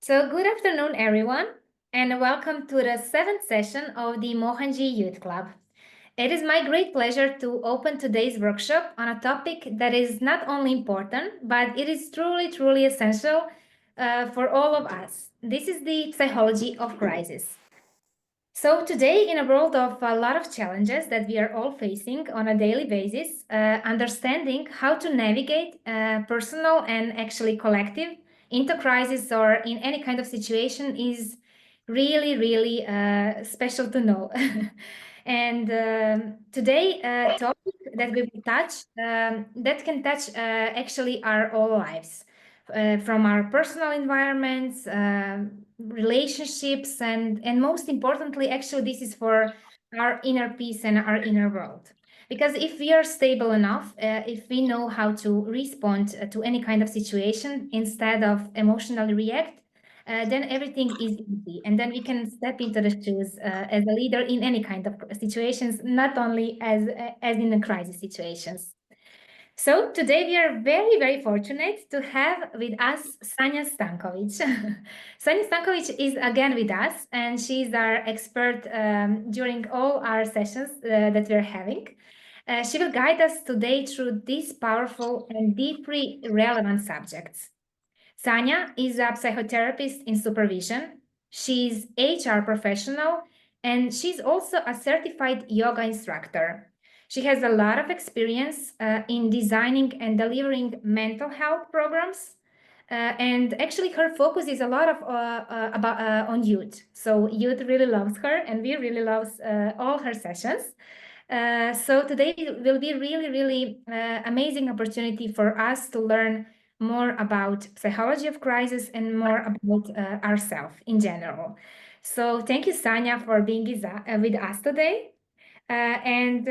So, good afternoon, everyone, and welcome to the seventh session of the Mohanji Youth Club. It is my great pleasure to open today's workshop on a topic that is not only important, but it is truly, truly essential for all of us. This is the psychology of crisis. So, today, in a world of a lot of challenges that we are all facing on a daily basis, understanding how to navigate personal and actually collective into crisis or in any kind of situation is really, really special to know. And today, topic that we will touch that can touch actually our all lives, from our personal environments, relationships, and most importantly, actually, this is for our inner peace and our inner world. Because if we are stable enough, if we know how to respond to any kind of situation instead of emotionally react, then everything is easy. And then we can step into the shoes as a leader in any kind of situations, not only as in the crisis situations. So today we are very, very fortunate to have with us Sanja Stankovic. Sanja Stankovic is again with us, and she's our expert during all our sessions that we're having. She will guide us today through these powerful and deeply relevant subjects. Sanya is a psychotherapist in supervision. She's HR professional and she's also a certified yoga instructor. She has a lot of experience in designing and delivering mental health programs. And actually, her focus is a lot of about on youth. So youth really loves her, and we really loves all her sessions. So today will be really, really amazing opportunity for us to learn more about psychology of crisis and more about ourselves in general. So thank you, Sanya, for being with us today. And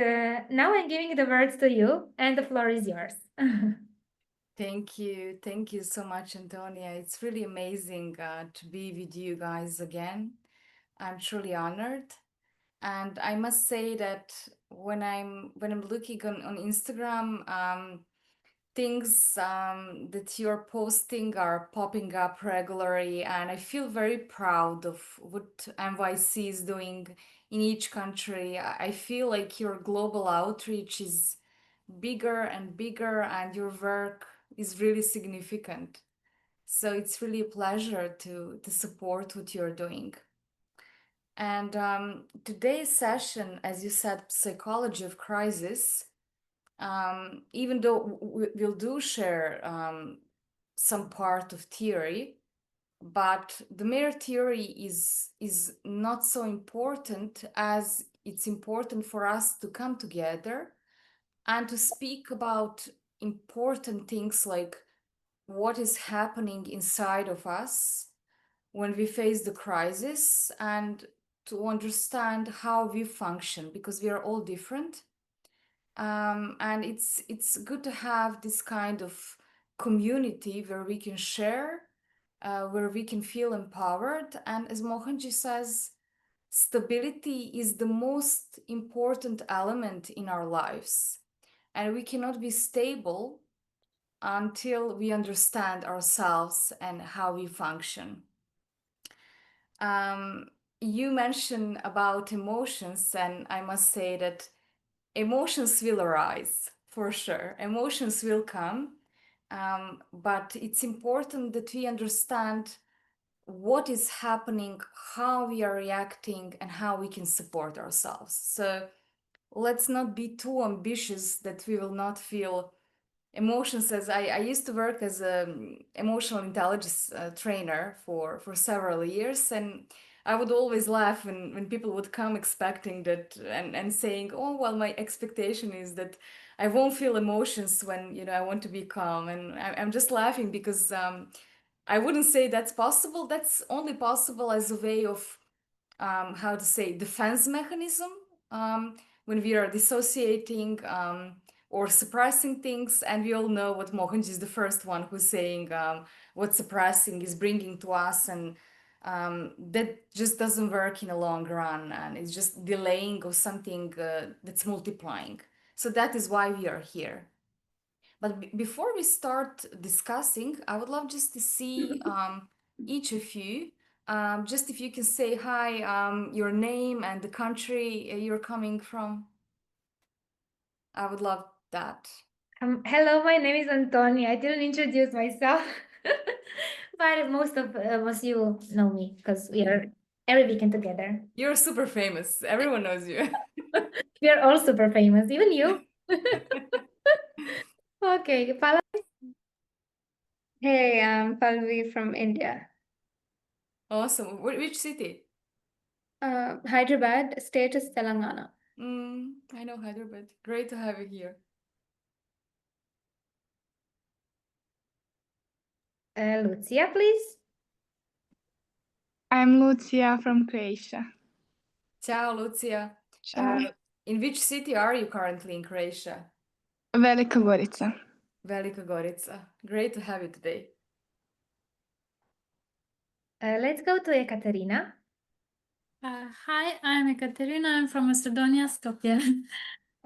now I'm giving the words to you, and the floor is yours. Thank you. Thank you so much, Antonia. It's really amazing to be with you guys again. I'm truly honored. And I must say that when I'm looking on Instagram, things that you're posting are popping up regularly, and I feel very proud of what MYC is doing in each country. I feel like your global outreach is bigger and bigger, and your work is really significant. So it's really a pleasure to support what you're doing. And today's session, as you said, psychology of crisis, even though we'll do share some part of theory, but the mere theory is not so important as it's important for us to come together and to speak about important things like what is happening inside of us when we face the crisis, and to understand how we function, because we are all different. And it's good to have this kind of community where we can share, where we can feel empowered. And as Mohanji says, stability is the most important element in our lives, and we cannot be stable until we understand ourselves and how we function. Um, you mentioned about emotions, and I must say that emotions will arise for sure. Emotions will come, but it's important that we understand what is happening, how we are reacting, and how we can support ourselves. So let's not be too ambitious that we will not feel emotions. As I used to work as an emotional intelligence trainer for several years, and I would always laugh when people would come expecting that, and saying, oh, well, my expectation is that I won't feel emotions when, I want to be calm. And I'm just laughing because I wouldn't say that's possible. That's only possible as a way of, how to say, defense mechanism, when we are dissociating, or suppressing things. And we all know what Mohanji is the first one who's saying, what suppressing is bringing to us. And that just doesn't work in a long run, and it's just delaying of something that's multiplying. So that is why we are here. But before we start discussing, I would love just to see each of you, just if you can say hi, your name and the country you're coming from. I would love that. Hello, my name is Antonia. I didn't introduce myself, but most of you know me because we are every weekend together. You're super famous. Everyone knows you. We are all super famous, even you. Okay, Pala. Hey, I'm Palvi from India. Awesome. Which city? Hyderabad, state is Telangana. I know Hyderabad. Great to have you here. Lucia, please. I'm Lucia from Croatia. Ciao, Lucia. Ciao. In which city are you currently in Croatia? Velika Gorica. Velika Gorica. Great to have you today. Let's go to Ekaterina. Hi, I'm Ekaterina. I'm from Macedonia, Skopje.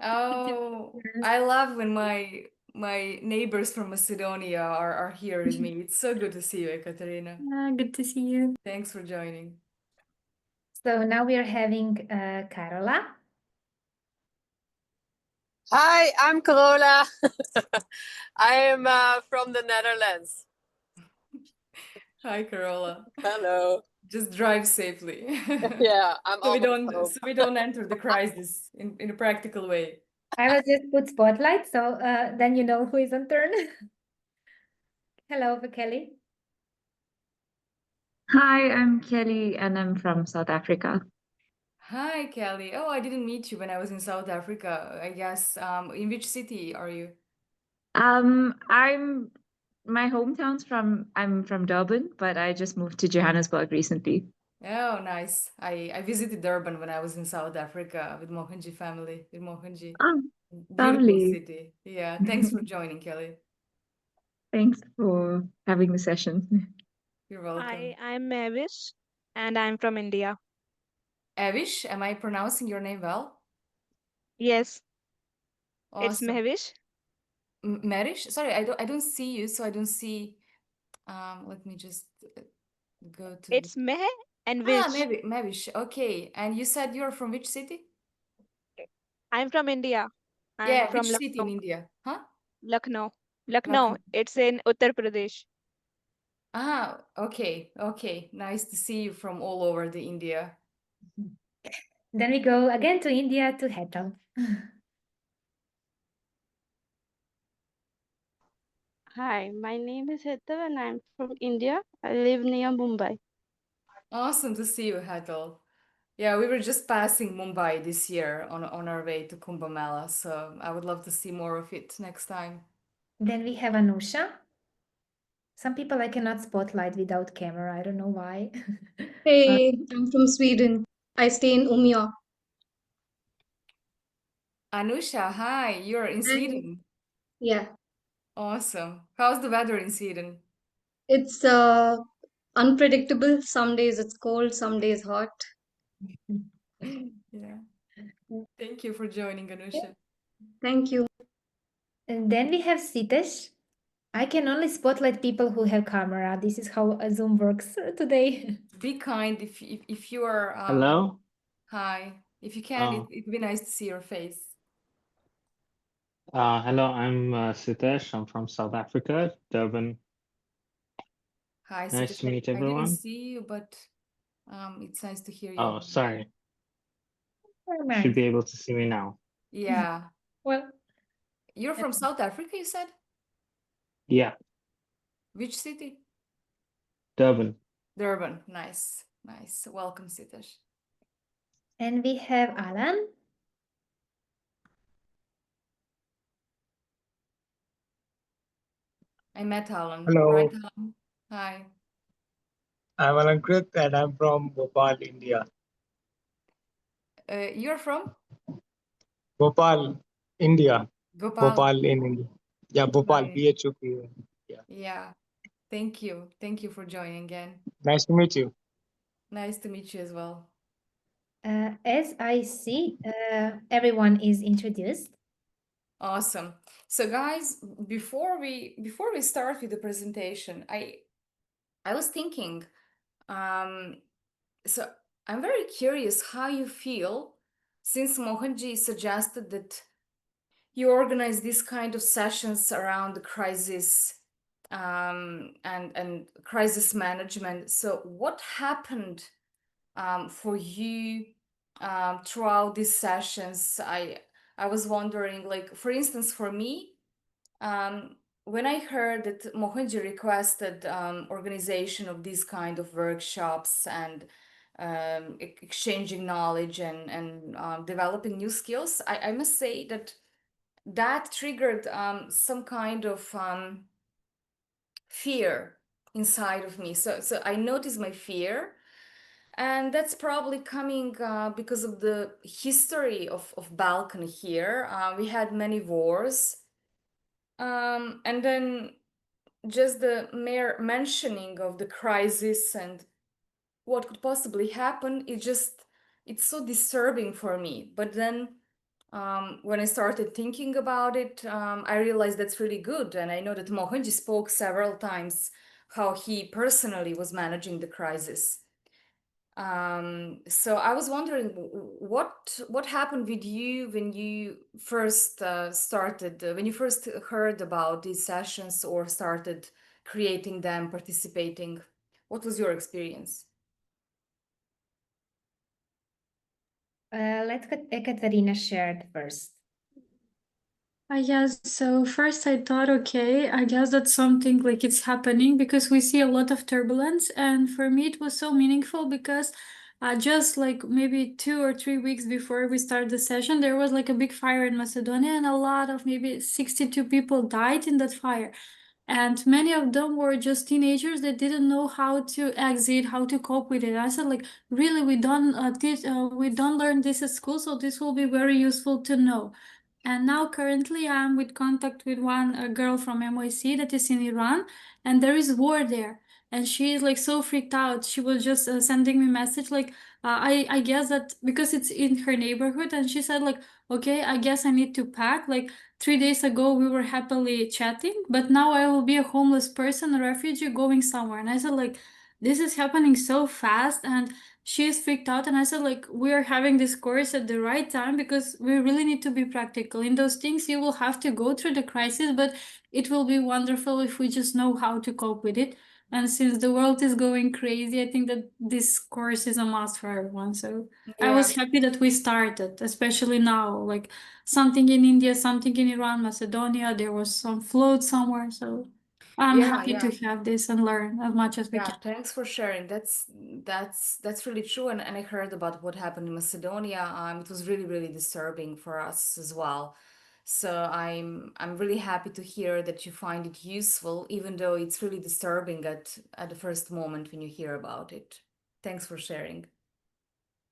Oh, I love when my neighbors from Macedonia are here with me. It's so good to see you, Ekaterina. Good to see you. Thanks for joining. So now we are having Carola. Hi, I'm Carola. I am from the Netherlands. Hi, Carola. Hello. Just drive safely. Yeah, I'm So almost home. we don't enter the crisis in a practical way. I will just put spotlight, so then you know who is on turn. Hello, Kelly. Hi, I'm Kelly and I'm from South Africa. Hi, Kelly. Oh, I didn't meet you when I was in South Africa, I guess. In which city are you? I'm I'm from Durban, but I just moved to Johannesburg recently. Oh, nice. I visited Durban when I was in South Africa with Mohanji family, with Mohanji. Oh, Beautiful lovely. city. Yeah, thanks for joining, Kelly. Thanks for having the session. You're welcome. Hi, I'm Mavis and I'm from India. Avish, am I pronouncing your name well? Yes, it's Awesome. Mavish. Marish? Sorry, I don't see you, so I don't see. Let me just go to. It's Meh and Vish. Mavish. Okay, and you said you're from which city? I'm from India. I'm Yeah, from which city in Lucknow. India? Huh? Lucknow. Lucknow. It's in Uttar Pradesh. Okay. Nice to see you from all over the India. Then we go again to India to Hetal. Hi, my name is Hetal and I'm from India. I live near Mumbai. Awesome to see you, Hetal. Yeah, we were just passing Mumbai this year on our way to Kumbh Mela, so I would love to see more of it next time. Then we have Anusha. Some people I cannot spotlight without camera. I don't know why. Hey, I'm from Sweden. I stay in Umeå. Anusha, hi, you're in Sweden. Yeah, Awesome. How's the weather in Sweden? it's unpredictable. Some days it's cold, some days hot. Yeah. Thank you for joining, Anusha. Thank you. And then we have Sitesh. I can only spotlight people who have camera. This is how Zoom works today. Be kind if you are. Hello. Hi. If you can, it'd be nice to see your face. Hello, I'm Sitesh. I'm from South Africa, Durban. Hi, Nice Sitesh. to meet I didn't everyone. see you, but it's nice to hear you. Oh, sorry. Very Should nice. be able to see me now. Yeah. Well, You're from South Africa, you said? Yeah, Which city? Durban. Durban. Nice. Welcome, Sitesh. and we have Alan. I met Alan. Hello. Right, Alan? Hi. I'm Alankrit and I'm from Bhopal, India. You're from? Bhopal, India. Gopal. Bhopal in India. Yeah, Bhopal, Nice. BHUP. Yeah. Thank you. Thank you for joining again. Nice to meet you. Nice to meet you as well. As I see, everyone is introduced. Awesome. So guys, before we start with the presentation, I was thinking, so I'm very curious how you feel since Mohanji suggested that you organize these kind of sessions around the crisis and crisis management. So what happened for you throughout these sessions? I was wondering, like, for instance, for me, when I heard that Mohanji requested organization of these kind of workshops and exchanging knowledge and developing new skills, I must say that triggered some kind of fear inside of me. So I noticed my fear, and that's probably coming because of the history of Balkan here. We had many wars, and then just the mere mentioning of the crisis and what could possibly happen, it's so disturbing for me. But then when I started thinking about it, I realized that's really good. And I know that Mohanji spoke several times how he personally was managing the crisis. So I was wondering what happened with you when you first started, when you first heard about these sessions or started creating them, participating. What was your experience? Let Ekaterina share it first. Yes, so first I thought, okay, I guess that's something like it's happening because we see a lot of turbulence. And for me, it was so meaningful because just like maybe 2 or 3 weeks before we started the session, there was like a big fire in Macedonia, and a lot of maybe 62 people died in that fire. And many of them were just teenagers that didn't know how to exit, how to cope with it. I said, like, really, we don't learn this at school, so this will be very useful to know. And now currently I'm with contact with one girl from MYC that is in Iran, and there is war there. And she is like so freaked out. She was just sending me message like, I guess that because it's in her neighborhood, and she said like, okay, I guess I need to pack. Like 3 days ago we were happily chatting, but now I will be a homeless person, a refugee going somewhere. And I said like, this is happening so fast, and she is freaked out. And I said like, we are having this course at the right time because we really need to be practical in those things. You will have to go through the crisis, but it will be wonderful if we just know how to cope with it. And since the world is going crazy, I think that this course is a must for everyone. So I was happy that we started, especially now, like something in India, something in Iran, Macedonia, there was some flood somewhere. So I'm happy to have this and learn as much as we can. Thanks for sharing. That's really true. And I heard about what happened in Macedonia. It was really, really disturbing for us as well. So I'm really happy to hear that you find it useful, even though it's really disturbing at the first moment when you hear about it. Thanks for sharing.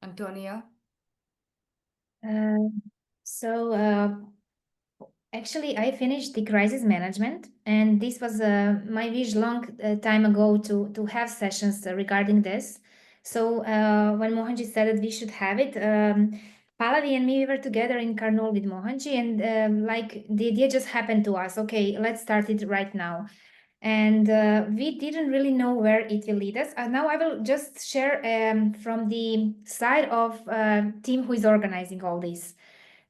Antonia? Actually, I finished the crisis management, and this was my wish long time ago to have sessions regarding this. So when Mohanji said that we should have it, Pallavi and me, we were together in Karnal with Mohanji, and like the idea just happened to us. Okay, let's start it right now. And we didn't really know where it will lead us. Now I will just share from the side of team who is organizing all this.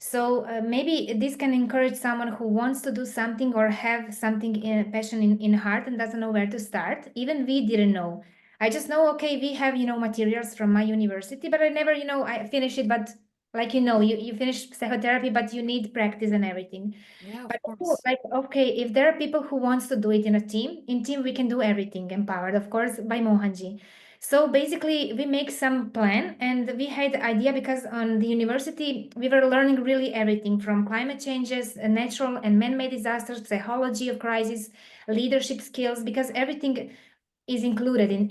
So maybe this can encourage someone who wants to do something or have something passion in heart and doesn't know where to start. Even we didn't know. I just know, okay, we have, materials from my university, but I never, I finish it. But like, you finish psychotherapy, but you need practice and everything. Yeah, But of course. like, okay, if there are people who wants to do it in team we can do everything, empowered, of course, by Mohanji. So basically, we make some plan, and we had the idea because on the university, we were learning really everything from climate changes, natural and man-made disasters, psychology of crisis, leadership skills, because everything is included in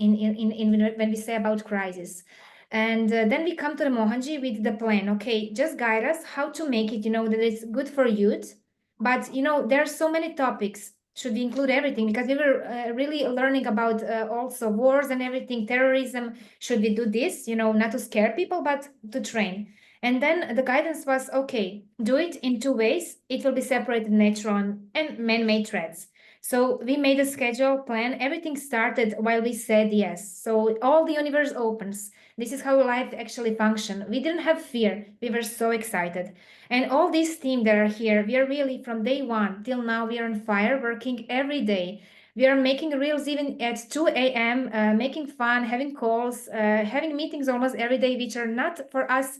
when we say about crisis. And then we come to the Mohanji with the plan. Okay, just guide us how to make it, that it's good for youth. But, there are so many topics. Should we include everything? Because we were really learning about also wars and everything, terrorism. Should we do this, not to scare people, but to train? And then the guidance was, okay, do it in two ways. It will be separated natural and man-made threats. So we made a schedule plan. Everything started while we said yes. So all the universe opens. This is how life actually functions. We didn't have fear. We were so excited. And all this team that are here, we are really from day one till now, we are on fire, working every day. We are making reels even at 2 a.m., making fun, having calls, having meetings almost every day, which are not for us,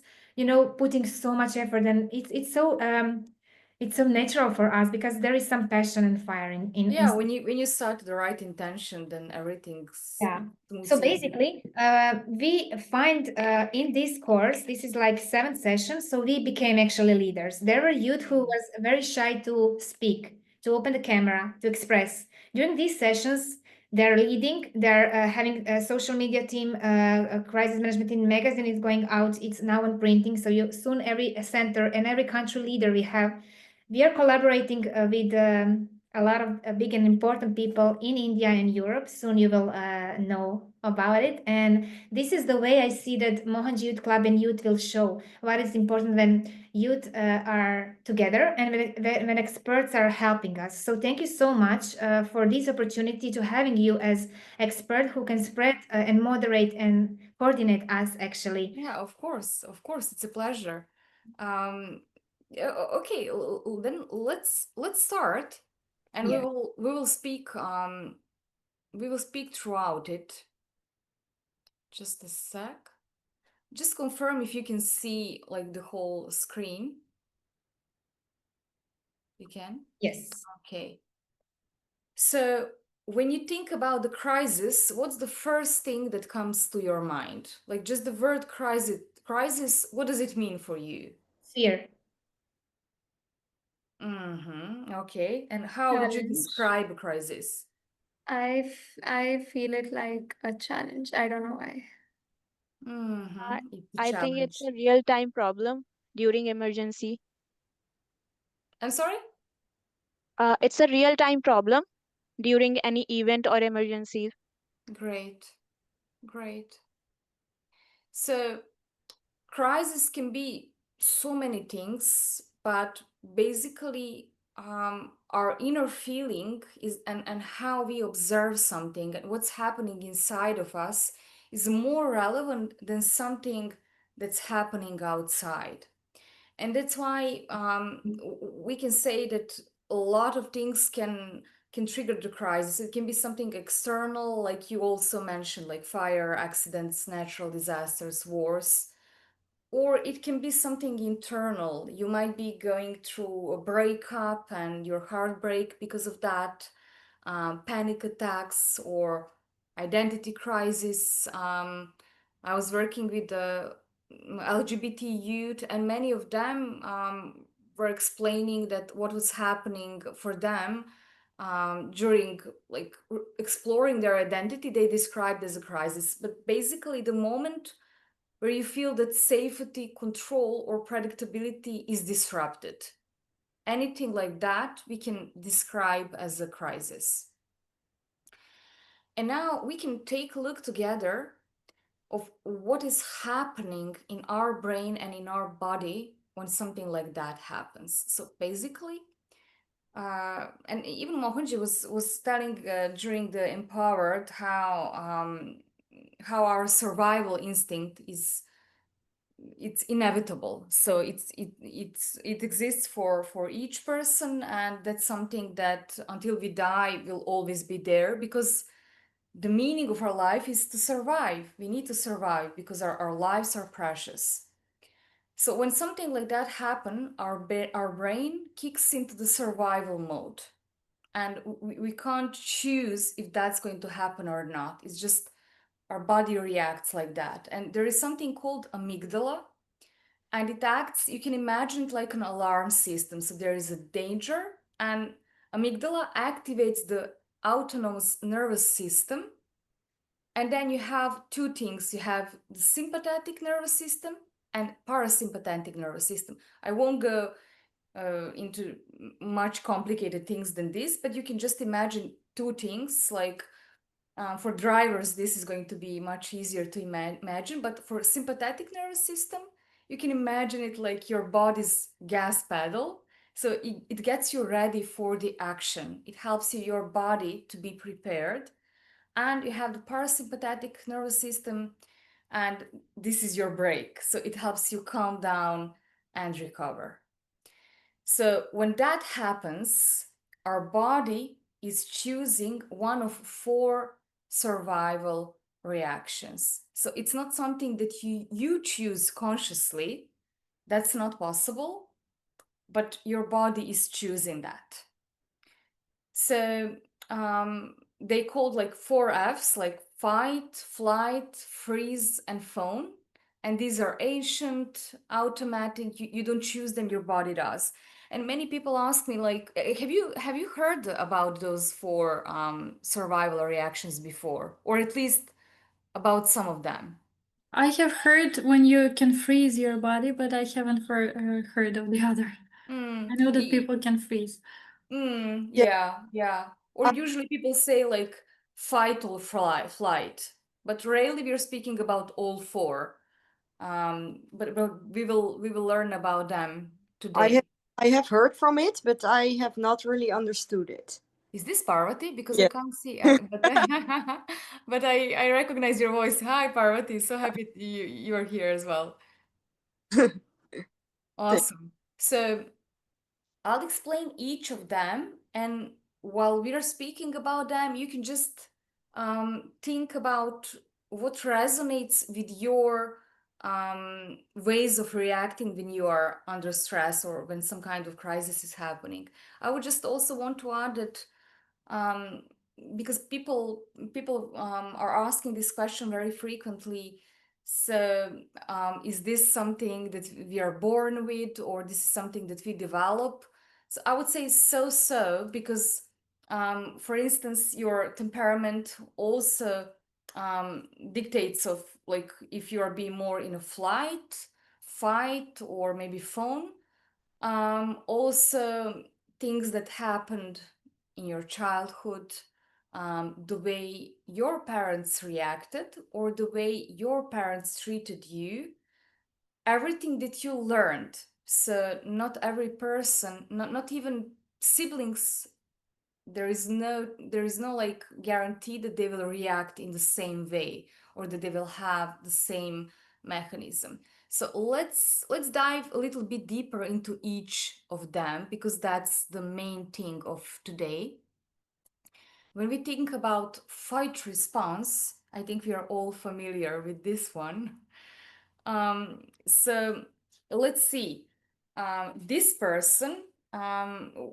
putting so much effort. And it's so natural for us because there is some passion and fire in Yeah, when you start the right intention, then everything's yeah. smooth So sailing. basically, we find in this course, this is like 7 sessions. So we became actually leaders. There were youth who was very shy to speak, to open the camera, to express. During these sessions, they're leading. They're having a social media team, a crisis management team magazine is going out. It's now on printing. So soon every center and every country leader we are collaborating with a lot of big and important people in India and Europe. Soon you will know about it. And this is the way I see that Mohanji Youth Club and youth will show what is important when youth are together and when experts are helping us. So thank you so much for this opportunity to having you as expert who can spread and moderate and coordinate us actually. Yeah, of course, it's a pleasure. Yeah, okay, then let's start, and Yeah. we will speak throughout it. Just a sec. Just confirm if you can see like the whole screen. You can? Yes. Okay. So when you think about the crisis, what's the first thing that comes to your mind? Like just the word crisis, what does it mean for you? Fear. Okay. And how would you Challenge. describe a crisis? I feel it like a challenge. I don't know why. It's a I think it's challenge. a real-time problem during emergency. I'm sorry? It's a real-time problem during any event or emergency. Great. So crisis can be so many things, but basically our inner feeling is and how we observe something and what's happening inside of us is more relevant than something that's happening outside. And that's why we can say that a lot of things can trigger the crisis. It can be something external, like you also mentioned, like fire, accidents, natural disasters, wars, or it can be something internal. You might be going through a breakup and your heart break because of that, panic attacks or identity crisis. I was working with the LGBT youth, and many of them were explaining that what was happening for them during like exploring their identity, they described as a crisis. But basically, the moment where you feel that safety, control, or predictability is disrupted. Anything like that we can describe as a crisis. And now we can take a look together of what is happening in our brain and in our body when something like that happens. So basically, and even Mohanji was telling during the Empowered how our survival instinct is it's inevitable. So it exists for each person, and that's something that until we die will always be there, because the meaning of our life is to survive. We need to survive because our lives are precious. So when something like that happens, our brain kicks into the survival mode, and we can't choose if that's going to happen or not. It's just our body reacts like that. And there is something called amygdala, and it acts, you can imagine it like an alarm system. So there is a danger, and amygdala activates the autonomous nervous system. And then you have two things. You have the sympathetic nervous system and parasympathetic nervous system. I won't go into much complicated things than this, but you can just imagine two things. Like for drivers, this is going to be much easier to imagine, but for sympathetic nervous system, you can imagine it like your body's gas pedal, So it gets you ready for the action. It helps your body to be prepared. And you have the parasympathetic nervous system, and this is your break. So it helps you calm down and recover. So when that happens, our body is choosing one of 4 survival reactions. So it's not something that you choose consciously. That's not possible, but your body is choosing that. So they called like 4 Fs, like fight, flight, freeze, and fawn. And these are ancient, automatic. You don't choose them, your body does. And many people ask me, like, have you heard about those 4 survival reactions before, or at least about some of them? I have heard when you can freeze your body, but I haven't heard of the other. I know that people can freeze. Yeah. Or usually people say like fight or flight, but rarely we're speaking about all 4. But we will learn about them today. I have heard from it, but I have not really understood it. Is this Parvati? Because Yeah. I can't see, but I recognize your voice. Hi, Parvati. So happy you are here as well. Awesome. So I'll explain each of them, and while we are speaking about them, you can just think about what resonates with your ways of reacting when you are under stress or when some kind of crisis is happening. I would just also want to add that because people are asking this question very frequently. So is this something that we are born with, or this is something that we develop? So I would say so, because for instance, your temperament also dictates of like if you are being more in a flight, fight, or maybe fawn. Also things that happened in your childhood, the way your parents reacted or the way your parents treated you, everything that you learned. So not every person, not even siblings, there is no like guarantee that they will react in the same way or that they will have the same mechanism. So let's dive a little bit deeper into each of them, because that's the main thing of today. When we think about fight response, I think we are all familiar with this one. So let's see. This person,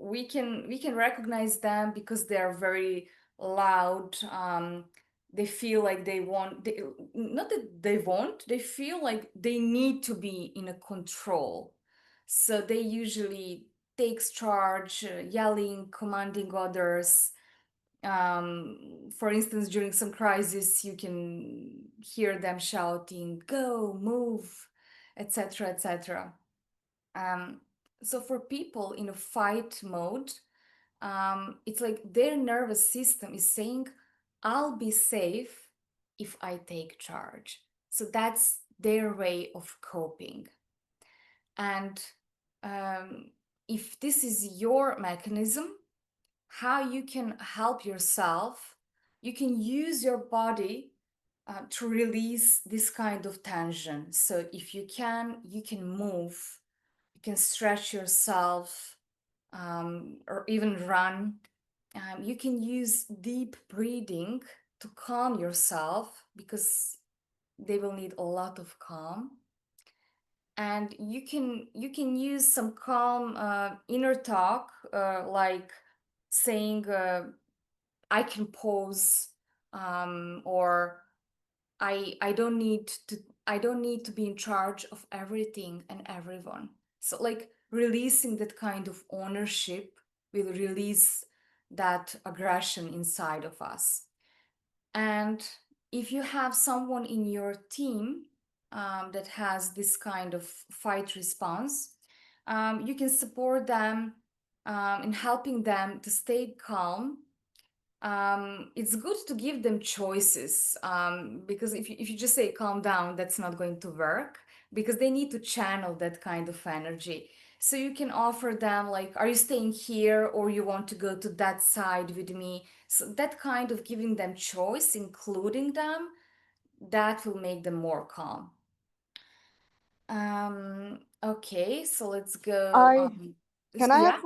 we can recognize them because they are very loud. They feel like they want, not that they want, they feel like they need to be in a control. So they usually takes charge, yelling, commanding others. For instance, during some crisis, you can hear them shouting, "Go, move," etc., etc. So for people in a fight mode, it's like their nervous system is saying, "I'll be safe if I take charge." So that's their way of coping. And if this is your mechanism, how you can help yourself, you can use your body to release this kind of tension. So if you can move, you can stretch yourself, or even run. You can use deep breathing to calm yourself, because they will need a lot of calm. And you can use some calm inner talk, like saying, I can pause, or I don't need to be in charge of everything and everyone. So like releasing that kind of ownership will release that aggression inside of us. And if you have someone in your team that has this kind of fight response, you can support them in helping them to stay calm. It's good to give them choices, because if you just say calm down, that's not going to work, because they need to channel that kind of energy. So you can offer them like, are you staying here or you want to go to that side with me? So that kind of giving them choice, including them, that will make them more calm. Okay, so let's go. Can I Yeah, have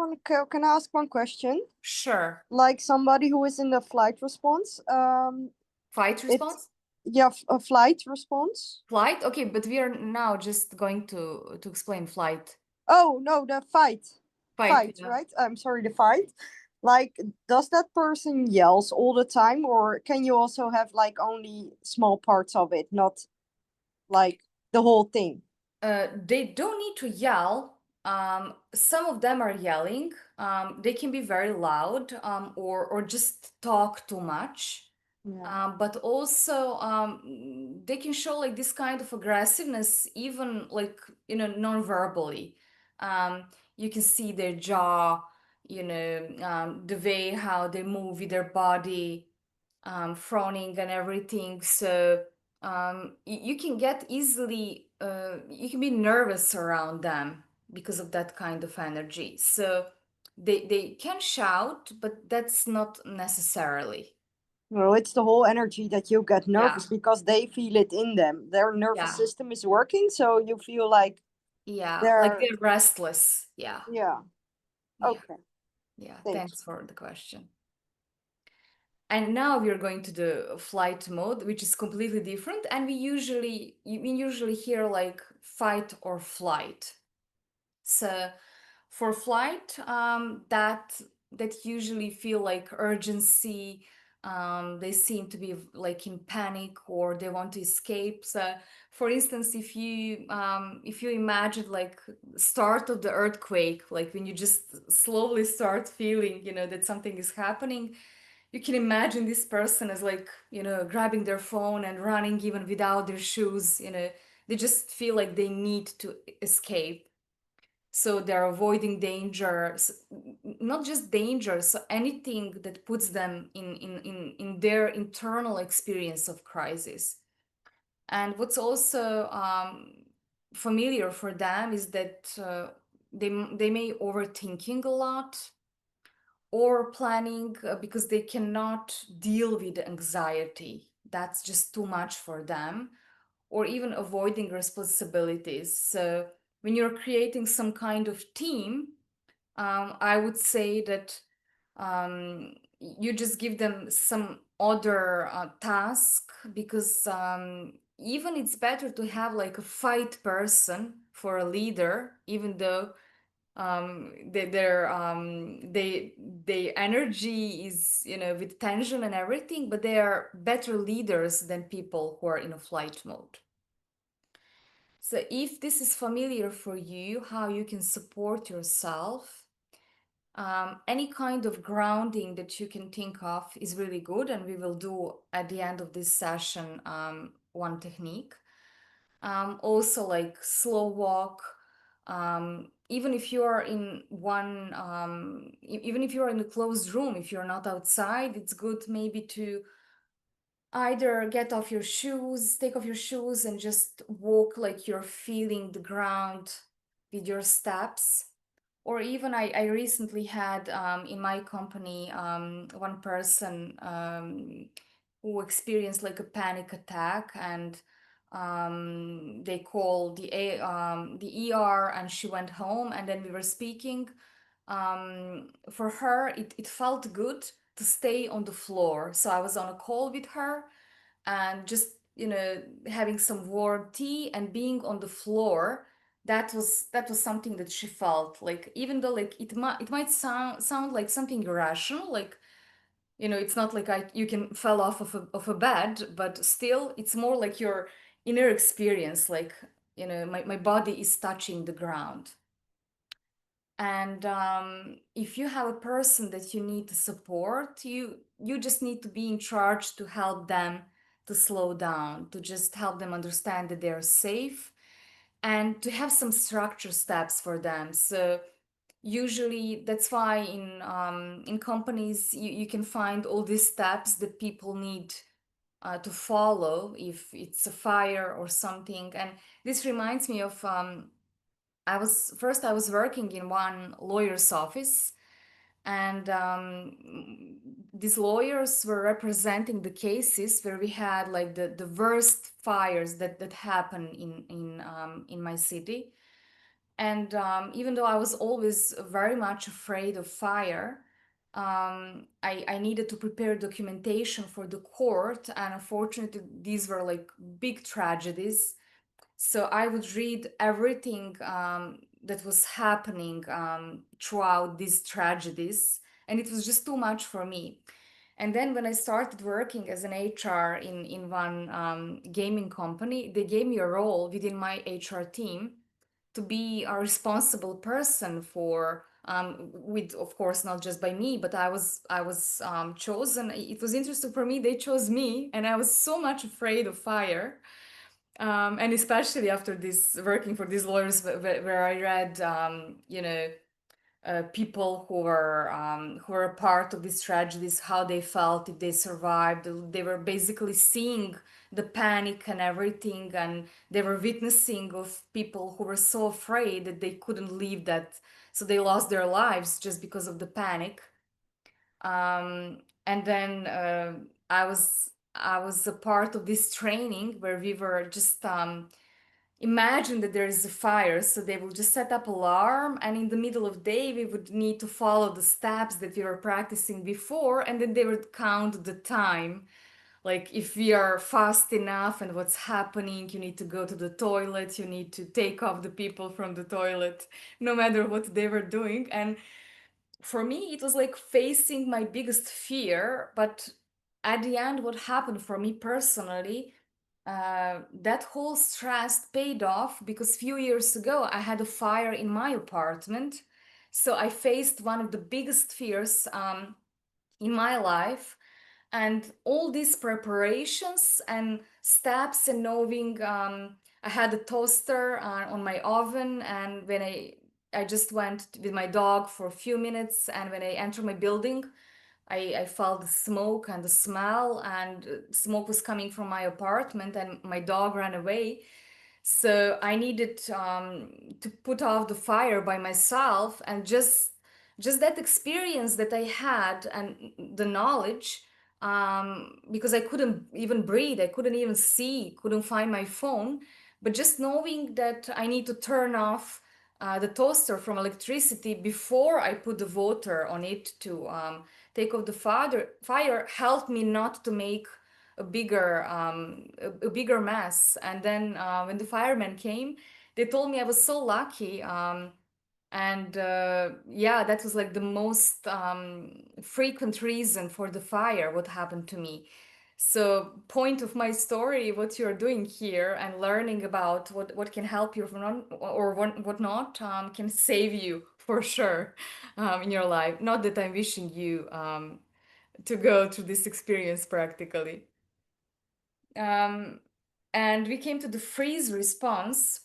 can I ask one question? sure. Like somebody who is in the flight response, Fight response? yeah, a flight response. Flight? Okay, but we are now just going to explain flight. Oh no, the fight, Yeah. right? I'm sorry, the fight. Like, does that person yells all the time, or can you also have like only small parts of it, not like the whole thing? They don't need to yell. Some of them are yelling. They can be very loud, or just talk too much. But also they can show like this kind of aggressiveness, even like, non-verbally. You can see their jaw, the way how they move with their body, frowning and everything. So you can get easily, you can be nervous around them because of that kind of energy. So they can shout, but that's not necessarily. No, it's the whole energy that you get nervous because they feel it in them. Their nervous system is working, so you feel like like they're restless. Yeah. Okay. Yeah. Thanks. Thanks for the question. And now we're going to the flight mode, which is completely different. And we usually hear like fight or flight. So for flight, that usually feel like urgency. They seem to be like in panic or they want to escape. So for instance, if you imagine like start of the earthquake, like when you just slowly start feeling, that something is happening, you can imagine this person as like, grabbing their phone and running even without their shoes. They just feel like they need to escape. So they're avoiding danger, not just danger, so anything that puts them in their internal experience of crisis. And what's also familiar for them is that they may overthinking a lot or planning because they cannot deal with anxiety. That's just too much for them, or even avoiding responsibilities. So when you're creating some kind of team, I would say that you just give them some other task, because even it's better to have like a fight person for a leader, even though their energy is, with tension and everything, but they are better leaders than people who are in a flight mode. So if this is familiar for you, how you can support yourself, any kind of grounding that you can think of is really good, and we will do at the end of this session one technique. Also like slow walk, even if you are in one, even if you are in a closed room, if you're not outside, it's good maybe to either get off your shoes, take off your shoes and just walk like you're feeling the ground with your steps. Or even I recently had in my company one person who experienced like a panic attack, and they called the ER, and she went home, and then we were speaking. For her, it felt good to stay on the floor. So I was on a call with her and just, having some warm tea and being on the floor. That was something that she felt like, even though like it might sound like something irrational, like, it's not like you can fall off of a bed, but still it's more like your inner experience, like, my body is touching the ground. And if you have a person that you need to support, you just need to be in charge to help them to slow down, to just help them understand that they're safe, and to have some structure steps for them. So usually that's why in companies you can find all these steps that people need to follow if it's a fire or something. And this reminds me of I was working in one lawyer's office, and these lawyers were representing the cases where we had like the worst fires that happen in my city. And even though I was always very much afraid of fire, I needed to prepare documentation for the court, and unfortunately these were like big tragedies. So I would read everything that was happening throughout these tragedies, and it was just too much for me. And then when I started working as an HR in one gaming company, they gave me a role within my HR team to be a responsible person for with, of course, not just by me, but I was chosen. It was interesting for me. They chose me, and I was so much afraid of fire. And especially after this working for these lawyers, where I read, people who were a part of these tragedies, how they felt if they survived. They were basically seeing the panic and everything, and they were witnessing of people who were so afraid that they couldn't leave that, so they lost their lives just because of the panic. And then I was a part of this training where we were just imagine that there is a fire, so they will just set up alarm, and in the middle of day we would need to follow the steps that we were practicing before, and then they would count the time, like if we are fast enough and what's happening. You need to go to the toilet, you need to take off the people from the toilet, no matter what they were doing. And for me it was like facing my biggest fear, but at the end what happened for me personally, that whole stress paid off, because few years ago I had a fire in my apartment. So I faced one of the biggest fears in my life, and all these preparations and steps, and knowing I had a toaster on my oven, and when I just went with my dog for a few minutes, and when I entered my building, I felt the smoke and the smell, and smoke was coming from my apartment, and my dog ran away. So I needed to put off the fire by myself, and just that experience that I had, and the knowledge, because I couldn't even breathe, I couldn't even see, couldn't find my phone, but just knowing that I need to turn off the toaster from electricity before I put the water on it to take off the fire helped me not to make a bigger mess. And then when the firemen came, they told me I was so lucky. And yeah, that was like the most frequent reason for the fire, what happened to me. So point of my story, what you're doing here and learning about what can help you or what not, can save you for sure in your life. Not that I'm wishing you to go through this experience practically. And we came to the freeze response.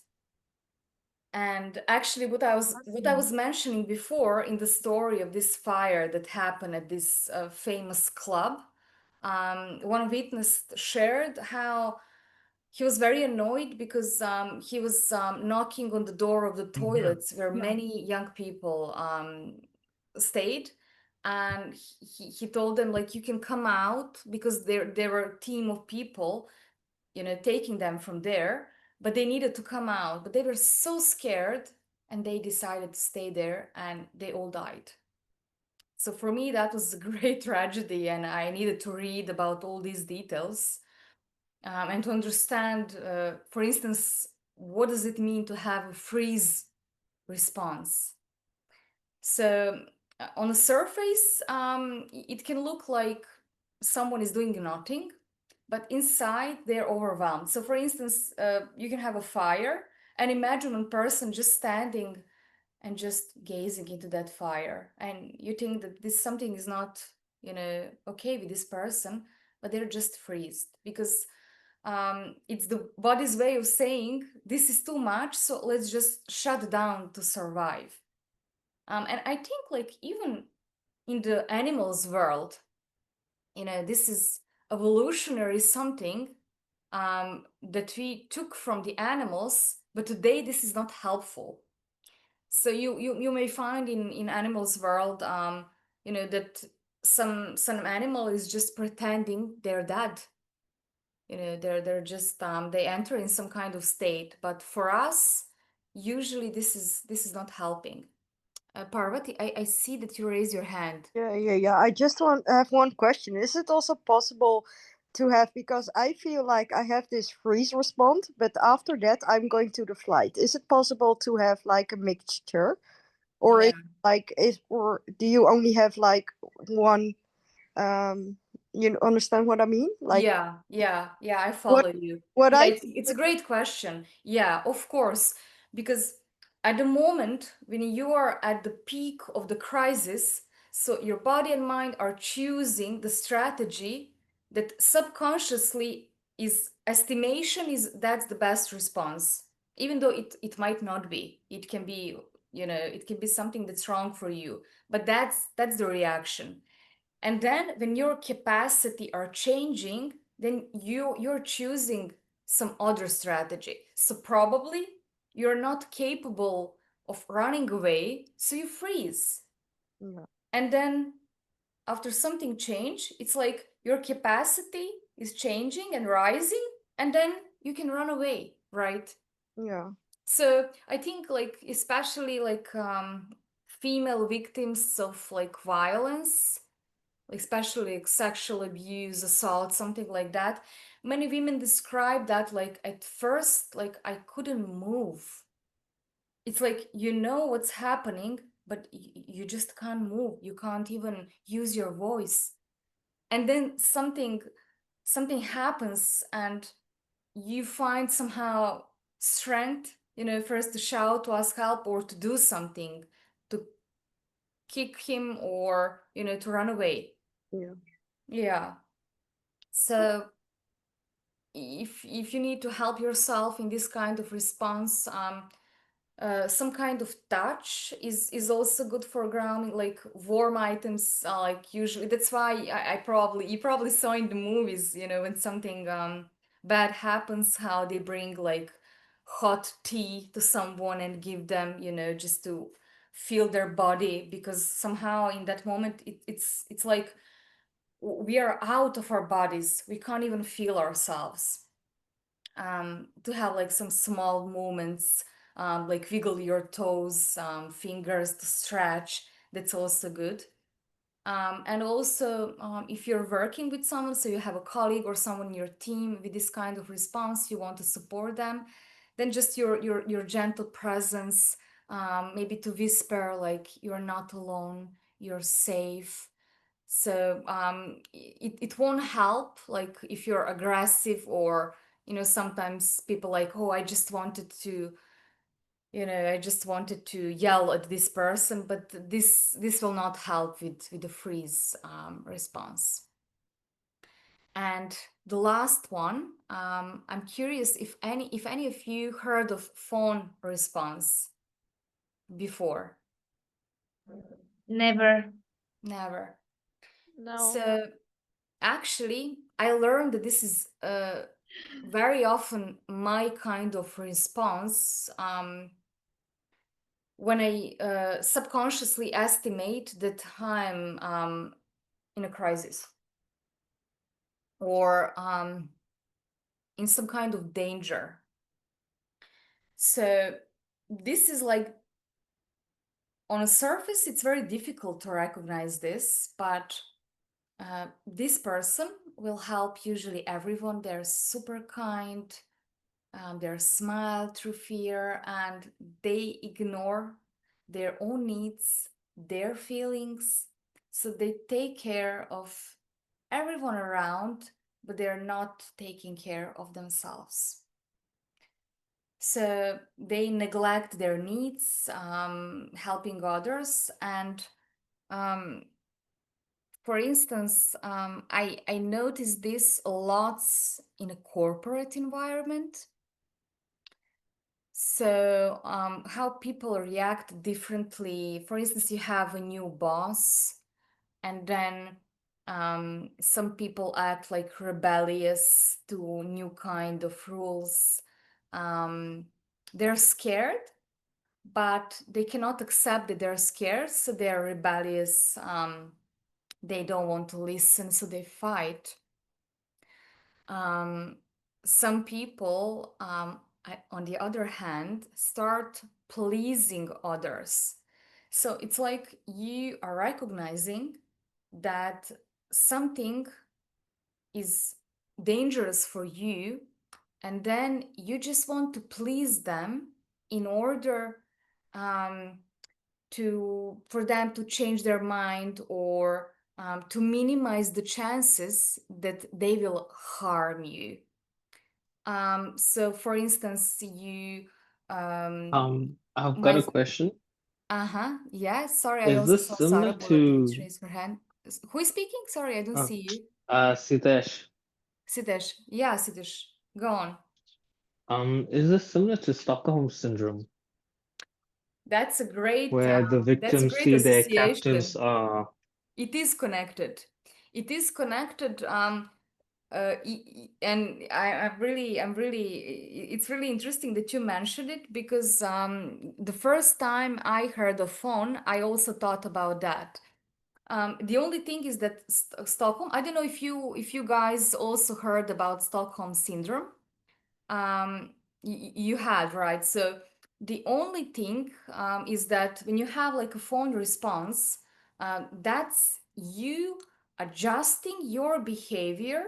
And actually what I was mentioning before in the story of this fire that happened at this famous club, one witness shared how he was very annoyed because he was knocking on the door of the toilets where many young people stayed, and he told them, like, you can come out, because there were a team of people, taking them from there, but they needed to come out, but they were so scared, and they decided to stay there, and they all died. So for me, that was a great tragedy, and I needed to read about all these details and to understand, for instance, what does it mean to have a freeze response? So on the surface, it can look like someone is doing nothing, but inside they're overwhelmed. So for instance, you can have a fire, and imagine a person just standing and just gazing into that fire, and you think that this something is not okay with this person, but they're just freezed, because it's the body's way of saying this is too much, so let's just shut down to survive. And I think, like, even in the animals world, this is evolutionary something that we took from the animals, but today this is not helpful. So you may find in animals world, that some animal is just pretending they're dead. They're just they enter in some kind of state. But for us, usually this is not helping. Parvati, I see that you raise your hand. Yeah. I just have one question. Is it also possible to have, because I feel like I have this freeze response, but after that I'm going to the flight. Is it possible to have like a mixture, or Yeah. or do you only have like one? You understand what I mean? Like Yeah, I follow you. what Yeah, I it's a great question. Yeah, of course, because at the moment when you are at the peak of the crisis, so your body and mind are choosing the strategy that subconsciously is estimation is that's the best response, even though it might not be. It can be, it can be something that's wrong for you, but that's the reaction. And then when your capacity are changing, then you're choosing some other strategy. So probably you're not capable of running away, so you freeze. Yeah. And then after something change, it's like your capacity is changing and rising, and then you can run away, right? Yeah. So I think like especially like female victims of like violence, especially like sexual abuse, assault, something like that. Many women describe that like at first, like I couldn't move. It's like you know what's happening, but you just can't move. You can't even use your voice. And then something happens and you find somehow strength, first to shout, to ask help, or to do something, to kick him, or to run away. Yeah. So if you need to help yourself in this kind of response, some kind of touch is also good for grounding, like warm items, like usually. That's why you probably saw in the movies, when something bad happens, how they bring like hot tea to someone and give them, just to feel their body, because somehow in that moment it's like we are out of our bodies. We can't even feel ourselves. To have like some small movements, like wiggle your toes, fingers to stretch, that's also good. And also, if you're working with someone, so you have a colleague or someone in your team with this kind of response, you want to support them, then just your gentle presence, maybe to whisper like you're not alone, you're safe. So it won't help like if you're aggressive, or sometimes people like, oh, I just wanted to yell at this person, but this will not help with the freeze response. And the last one, I'm curious if any of you heard of phone response before. Never. No. So actually, I learned that this is very often my kind of response when I subconsciously estimate that I'm in a crisis, or in some kind of danger. So this is like, on a surface, it's very difficult to recognize this, but this person will help usually everyone. They're super kind, they smile through fear, and they ignore their own needs, their feelings. So they take care of everyone around, but they're not taking care of themselves. So they neglect their needs, helping others. And for instance, I noticed this a lot in a corporate environment. So how people react differently. For instance, you have a new boss, and then some people act like rebellious to new kind of rules. They're scared, but they cannot accept that they're scared, so they're rebellious. They don't want to listen, so they fight. Some people, on the other hand, start pleasing others. So it's like you are recognizing that something is dangerous for you, and then you just want to please them in order for them to change their mind, or to minimize the chances that they will harm you. So for instance, you I've got a might question. yeah, sorry, I Is also this saw similar Sarah Bullet to raise her hand. Who is speaking? Sorry, I don't see you. Sitesh? Siddesh. Yeah, Siddesh, go on. Is this similar to Stockholm syndrome, That's a great where the victims see their association. captives are? It is connected. It is connected. And I'm really, it's really interesting that you mentioned it, because the first time I heard of phone, I also thought about that. The only thing is that Stockholm, I don't know if you guys also heard about Stockholm syndrome. You had, right? So the only thing is that when you have like a phone response, that's you adjusting your behavior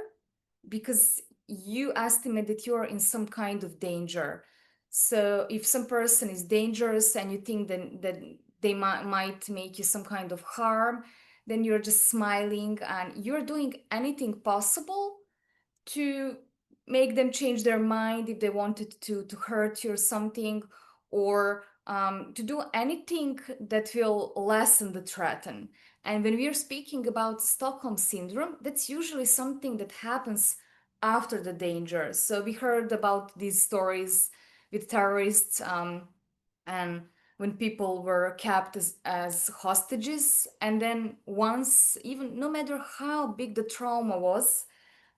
because you estimate that you're in some kind of danger. So if some person is dangerous and you think that they might make you some kind of harm, then you're just smiling and you're doing anything possible to make them change their mind if they wanted to hurt you or something, or to do anything that will lessen the threat. And when we are speaking about Stockholm syndrome, that's usually something that happens after the danger. So we heard about these stories with terrorists, and when people were kept as hostages, and then once, even no matter how big the trauma was,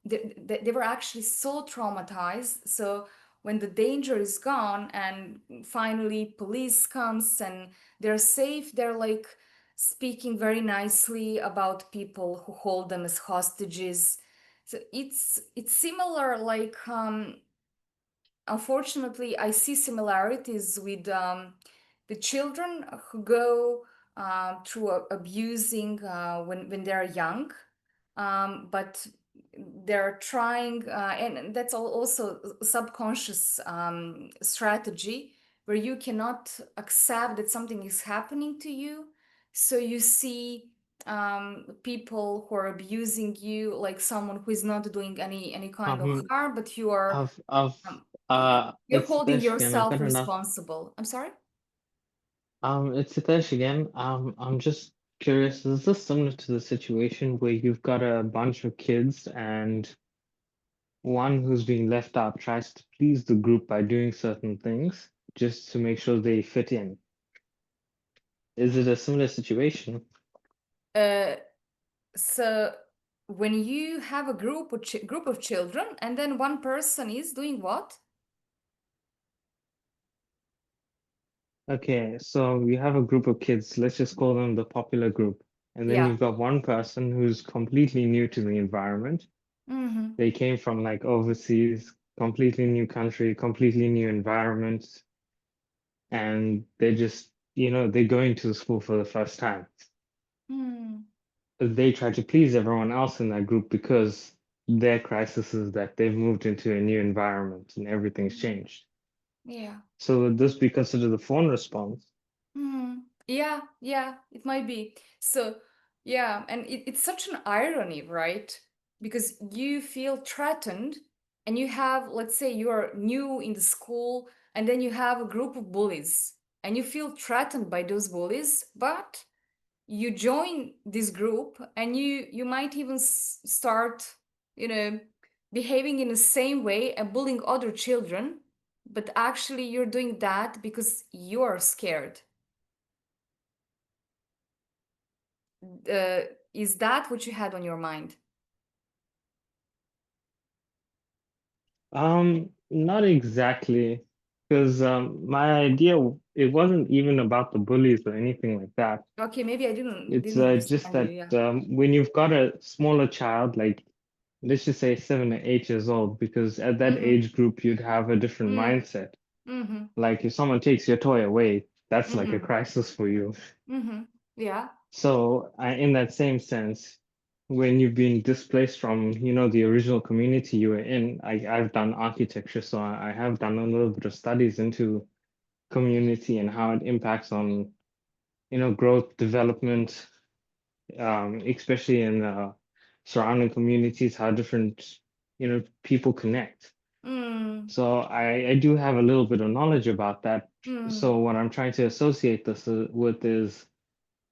they were actually so traumatized. So when the danger is gone and finally police comes and they're safe, they're like speaking very nicely about people who hold them as hostages. So it's similar, like unfortunately I see similarities with the children who go through abusing when they're young, but they're trying, and that's also subconscious strategy where you cannot accept that something is happening to you. So you see people who are abusing you like someone who is not doing any kind of harm, but you are you're It's holding Sitesh again. I've yourself got enough. responsible. I'm sorry? It's Sitesh again. I'm just curious, is this similar to the situation where you've got a bunch of kids and one who's being left out tries to please the group by doing certain things just to make sure they fit in? Is it a similar situation? So when you have a group of children and then one person is doing what? Okay, so you have a group of kids, let's just call them the popular group. And then Yeah. you've got one person who's completely new to the environment. Mm-hmm. They came from like overseas, completely new country, completely new environment. And they're just, they're going to the school for the first time. Mm. They try to please everyone else in that group because their crisis is that they've moved into a new environment and everything's changed. Yeah. So would this be considered a phone response? Yeah, it might be. So, yeah, and it's such an irony, right? Because you feel threatened and you have, let's say you are new in the school and then you have a group of bullies and you feel threatened by those bullies, but you join this group and you might even start, behaving in the same way and bullying other children, but actually you're doing that because you are scared. Is that what you had on your mind? Not exactly. Because my idea, it wasn't even about the bullies or anything like that. Okay, maybe I didn't It's just understand you. that Yeah. when you've got a smaller child, like let's just say 7 or 8 years old, because at that age group you'd have a different mindset. Mm-hmm. Like if someone takes your toy away, that's like a Mm-hmm. crisis for you. Mm-hmm. Yeah. So in that same sense, when you've been displaced from, the original community you were in, I've done architecture, so I have done a little bit of studies into community and how it impacts on, growth, development, especially in surrounding communities, how different, people connect. Mm. So I do have a little bit of knowledge about that. Mm. So what I'm trying to associate this with is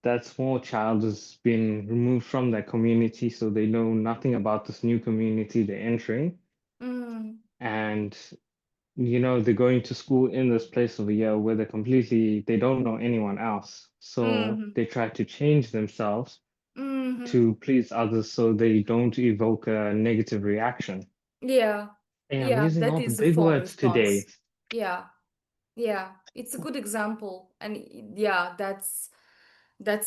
that small child has been removed from that community, so they know nothing about this new community they're entering. Mm. And, they're going to school in this place of a year where they don't know anyone else. So Mhm. they try to change themselves Mm-hmm. to please others so they don't evoke a negative reaction. Yeah. Hey, I'm Yeah, using that all the is the big phone words today. response. Yeah. Yeah, it's a good example. And yeah, that's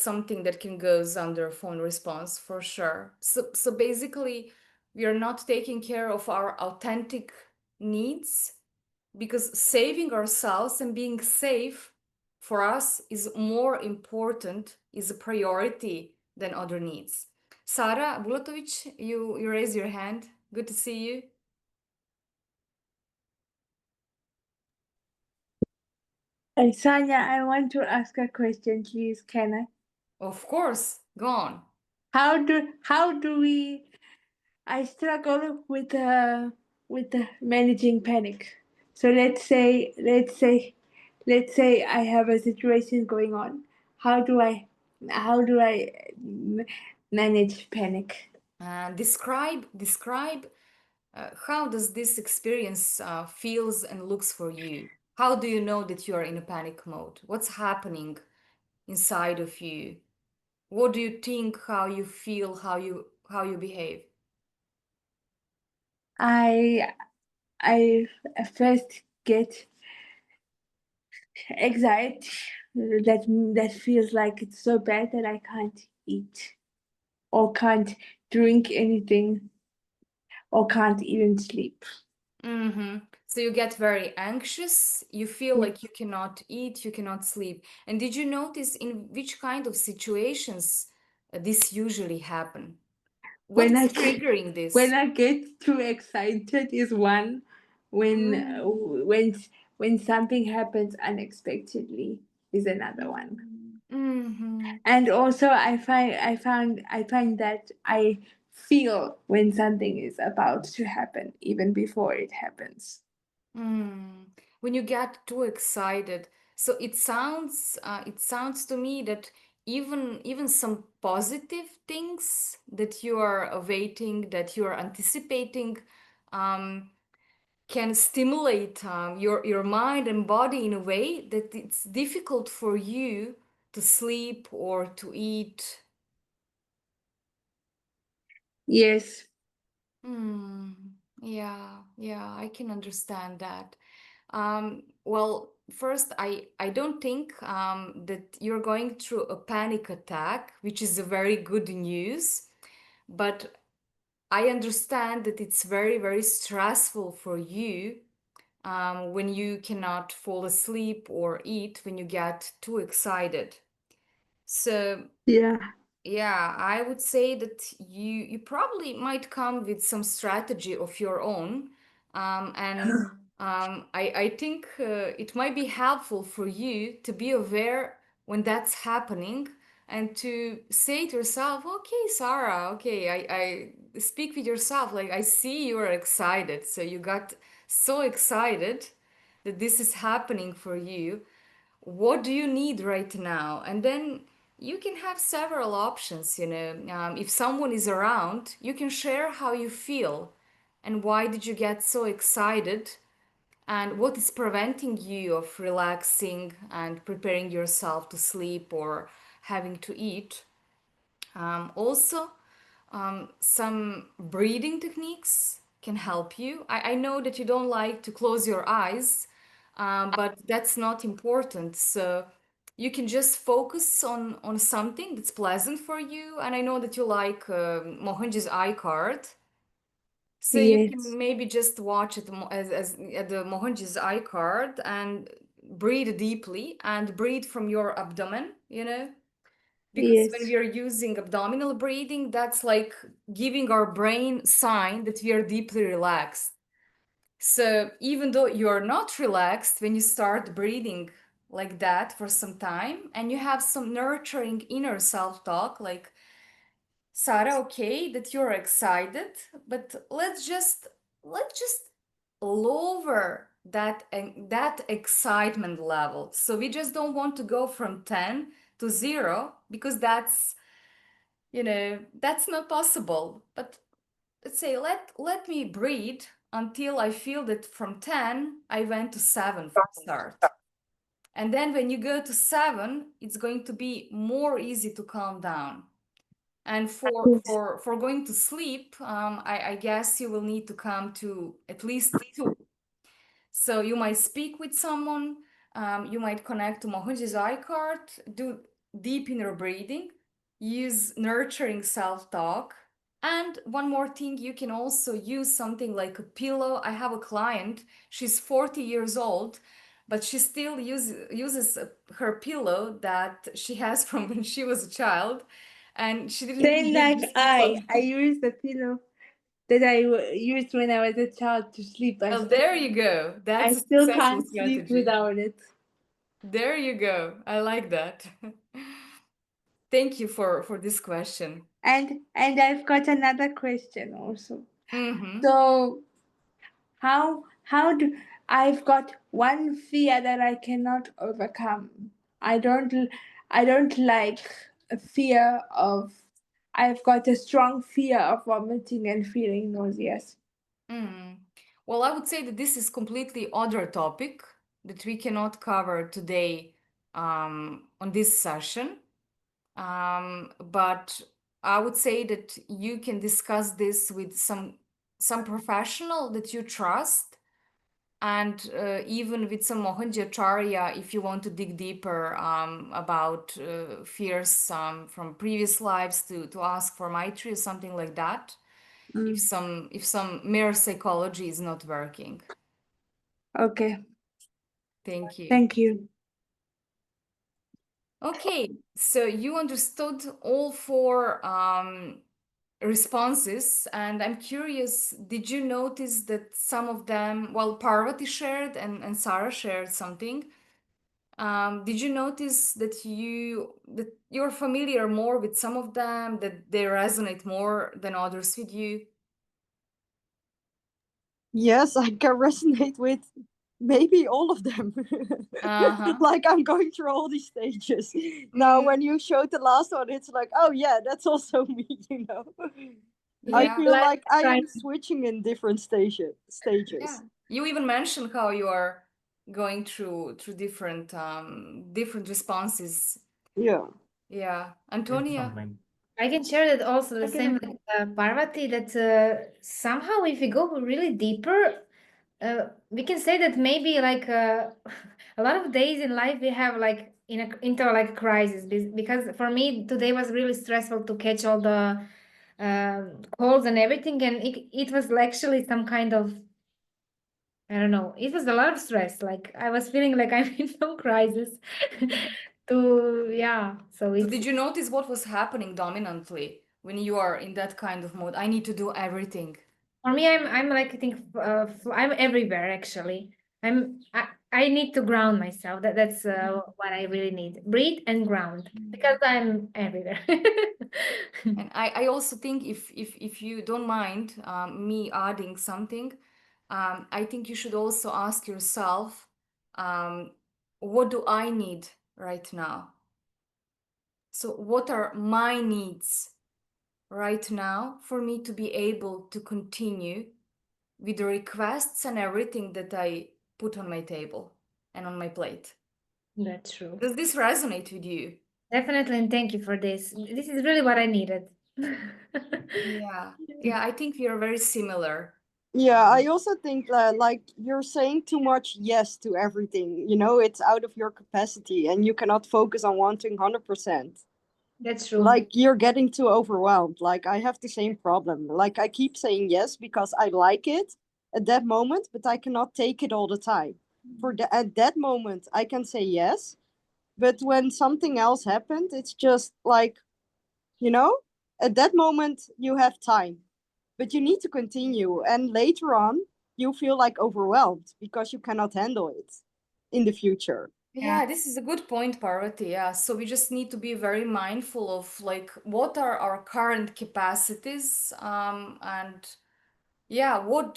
something that can goes under phone response for sure. So basically, we are not taking care of our authentic needs because saving ourselves and being safe for us is more important, is a priority than other needs. Sara Bulatovic, you raise your hand. Good to see you. Sanya, I want to ask a question, please. Can I? Of course, go on. How do we? I struggle with managing panic. So let's say I have a situation going on. How do I manage panic? Describe how does this experience feels and looks for you? How do you know that you are in a panic mode? What's happening inside of you? What do you think? How you feel? How you behave? I first get anxiety that feels like it's so bad that I can't eat or can't drink anything or can't even sleep. Mm-hmm. So you get very anxious, you feel Yeah. like you cannot eat, you cannot sleep. And did you notice in which kind of situations this usually happen? When What's I triggering this? when I get too excited is one. When something happens unexpectedly is another one. Mm-hmm. And also I find that I feel when something is about to happen even before it happens. When you get too excited, so it sounds to me that even some positive things that you are awaiting, that you are anticipating, um, can stimulate your mind and body in a way that it's difficult for you to sleep or to eat. Yes. Yeah, I can understand that. Well, first, I don't think that you're going through a panic attack, which is a very good news, but I understand that it's very, very stressful for you when you cannot fall asleep or eat when you get too excited. So Yeah. yeah, I would say that you probably might come with some strategy of your own, and I think it might be helpful for you to be aware when that's happening and to say to yourself, okay, Sarah, okay, I speak with yourself, like I see you are excited, so you got so excited that this is happening for you. What do you need right now? And then you can have several options, if someone is around, you can share how you feel and why did you get so excited and what is preventing you of relaxing and preparing yourself to sleep or having to eat. Also, some breathing techniques can help you. I know that you don't like to close your eyes, but that's not important. So you can just focus on something that's pleasant for you. And I know that you like Mohanji's eye card. So you Yes. can maybe just watch it as the Mohanji's eye card and breathe deeply and breathe from your abdomen, you know? Because when Yes. we are using abdominal breathing, that's like giving our brain sign that we are deeply relaxed. So even though you're not relaxed, when you start breathing like that for some time and you have some nurturing inner self-talk, like, Sarah, okay, that you're excited, but let's just lower that excitement level. So we just don't want to go from 10 to 0 because that's, you know, that's not possible. But let's say let me breathe until I feel that from 10 I went to 7 from start. And then when you go to 7, it's going to be more easy to calm down. And for going to sleep, I guess you will need to come to at least 2. So you might speak with someone, you might connect to Mohanji's eye card, do deep inner breathing, use nurturing self-talk. And one more thing, you can also use something like a pillow. I have a client, she's 40 years old, but she still uses her pillow that she has from when she was a child. And she didn't even Same give like this I. pillow. I used the pillow that I used when I was a child to sleep. Well, there you go. I That's a still successful can't sleep strategy. without it. There you go. I like that. Thank you for this question. And I've got another question also. Mm-hmm. So how do I've got one fear that I cannot overcome. I don't like a fear of I've got a strong fear of vomiting and feeling nauseous. Mm. Well, I would say that this is completely other topic that we cannot cover today on this session. But I would say that you can discuss this with some professional that you trust, and even with some Mohanji Acharya if you want to dig deeper about fears from previous lives to ask for Maitri or something like that. If some mere psychology is not working. Okay. Thank you. Thank you. Okay, so you understood all 4 responses, and I'm curious, did you notice that some of them, well, Parvati shared and Sarah shared something. Did you notice that you're familiar more with some of them, that they resonate more than others with you? Yes, I can resonate with maybe all of them. Uh-huh. Like I'm going through all these stages. Now, when you showed the last one, it's like, oh yeah, that's also me, you know. I Yeah. feel like I am switching in different stages. Yeah. You even mentioned how you are going through different different responses. Yeah. Yeah. Antonia? I can share that also the same with Parvati, that somehow if we go really deeper, we can say that maybe like a lot of days in life we have like into like a crisis, because for me today was really stressful to catch all the calls and everything, and it was actually some kind of, I don't know, it was a lot of stress. Like I was feeling like I'm in some crisis. So So it's, did you notice what was happening dominantly when you are in that kind of mode? I need to do everything. for me, I'm like, I think I'm everywhere actually. I need to ground myself. That's what I really need. Breathe and ground, because I'm everywhere. And I also think if you don't mind me adding something, I think you should also ask yourself, what do I need right now? So what are my needs right now for me to be able to continue with the requests and everything that I put on my table and on my plate? That's true. Does this resonate with you? Definitely, and thank you for this. This is really what I needed. Yeah, I think we are very similar. Yeah, I also think that like you're saying too much yes to everything. You know, it's out of your capacity and you cannot focus on wanting 100%. That's true. Like you're getting too overwhelmed. Like I have the same problem. Like I keep saying yes because I like it at that moment, but I cannot take it all the time. At that moment I can say yes, but when something else happened, it's just like, you know, at that moment you have time, but you need to continue, and later on you feel like overwhelmed because you cannot handle it in the future. Yeah, this is a good point, Parvati. Yeah, so we just need to be very mindful of like what are our current capacities, and yeah, what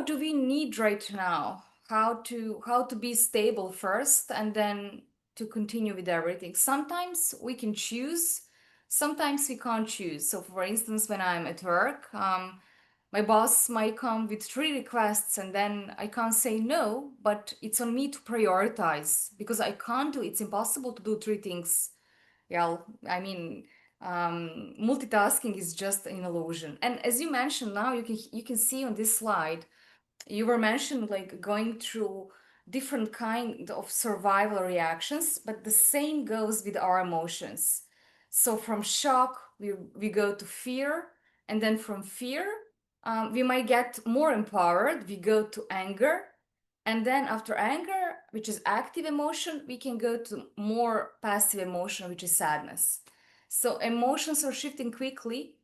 do we need right now? How to be stable first, and then to continue with everything. Sometimes we can choose, sometimes we can't choose. So, for instance, when I'm at work, my boss might come with 3 requests and then I can't say no, but it's on me to prioritize because I can't do, it's impossible to do 3 things. Yeah, I mean, multitasking is just an illusion. And as you mentioned now, you can see on this slide, you were mentioned like going through different kind of survival reactions, but the same goes with our emotions. So from shock, we go to fear, and then from fear, we might get more empowered. We go to anger, and then after anger, which is active emotion, we can go to more passive emotion, which is sadness. So emotions are shifting quickly,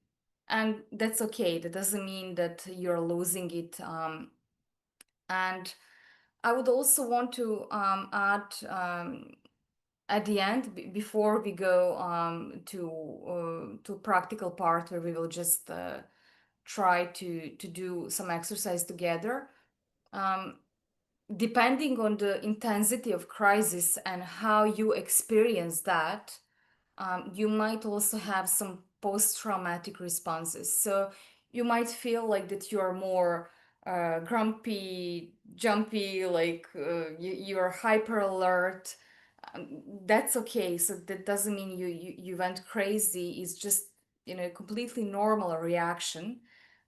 and that's okay. That doesn't mean that you're losing it. And I would also want to add at the end, before we go to practical part where we will just try to do some exercise together. Depending on the intensity of crisis and how you experience that, you might also have some post-traumatic responses. So you might feel like that you're more grumpy, jumpy, like you're hyper alert. That's okay. So that doesn't mean you went crazy. It's just, you know, completely normal reaction.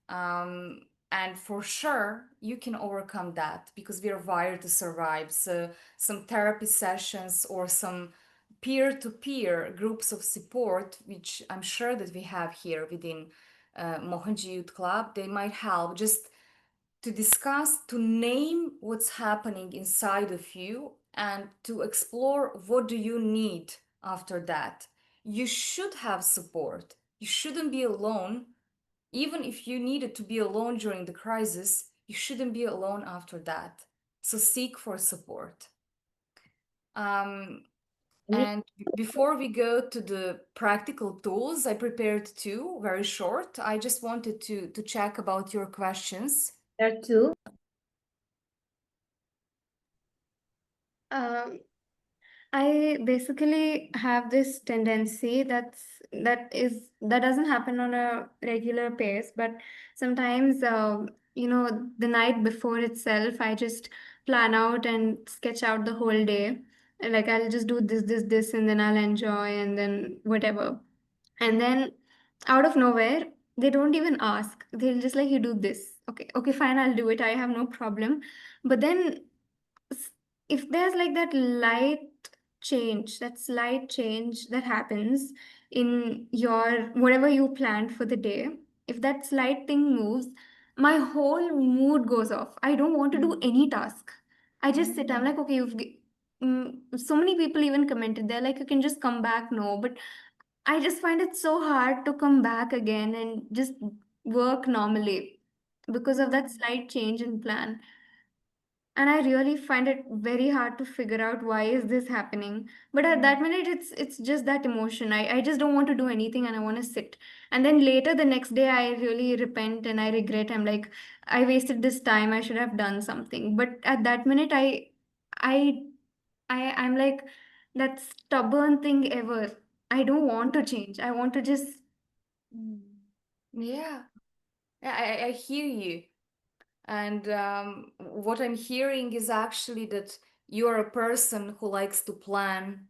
And for sure, you can overcome that because we are wired to survive. So some therapy sessions or some peer-to-peer groups of support, which I'm sure that we have here within Mohanji Youth Club, they might help just to discuss, to name what's happening inside of you and to explore what do you need after that. You should have support. You shouldn't be alone. Even if you needed to be alone during the crisis, you shouldn't be alone after that. So seek for support. And before we go to the practical tools, I prepared 2, very short. I just wanted to check about your questions. There are 2. I basically have this tendency that doesn't happen on a regular pace, but sometimes the night before itself, I just plan out and sketch out the whole day. Like I'll just do this, and then I'll enjoy, and then whatever. And then out of nowhere, they don't even ask. They'll just like, you do this. Okay, fine, I'll do it. I have no problem. But then s- if there's like that slight change that happens in your whatever you planned for the day, if that slight thing moves, my whole mood goes off. I don't want to do any task. I just sit. I'm like, okay, so many people even commented. They're like, you can just come back. No, but I just find it so hard to come back again and just work normally because of that slight change in plan. And I really find it very hard to figure out why is this happening. But at that minute, it's just that emotion. I just don't want to do anything and I want to sit. And then later the next day, I really repent and I regret. I'm like, I wasted this time. I should have done something. But at that minute, I, I'm like that stubborn thing ever. I don't want to change. I want to just. Yeah, I hear you. And what I'm hearing is actually that you're a person who likes to plan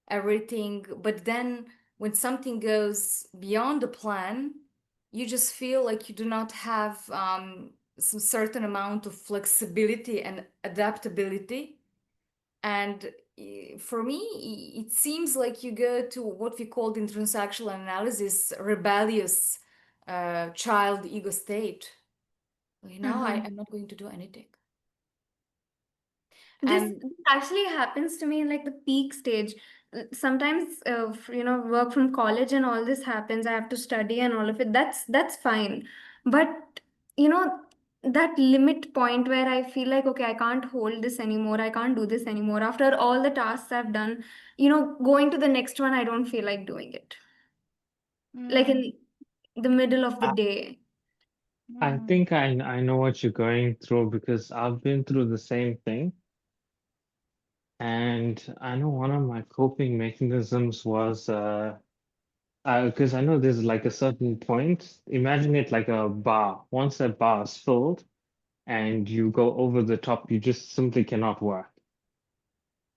everything, but then when something goes beyond the plan, you just feel like you do not have some certain amount of flexibility and adaptability. And for me, it seems like you go to what we called in transactional analysis, rebellious child ego state. I'm not going to do anything. This actually happens to me in like the peak stage. Sometimes, work from college and all this happens. I have to study and all of it. That's fine. But that limit point where I feel like, okay, I can't hold this anymore. I can't do this anymore. After all the tasks I've done, going to the next one, I don't feel like doing it. Like in the middle of the day. I think I know what you're going through because I've been through the same thing. And I know one of my coping mechanisms was because I know there's like a certain point. Imagine it like a bar. Once that bar is filled and you go over the top, you just simply cannot work.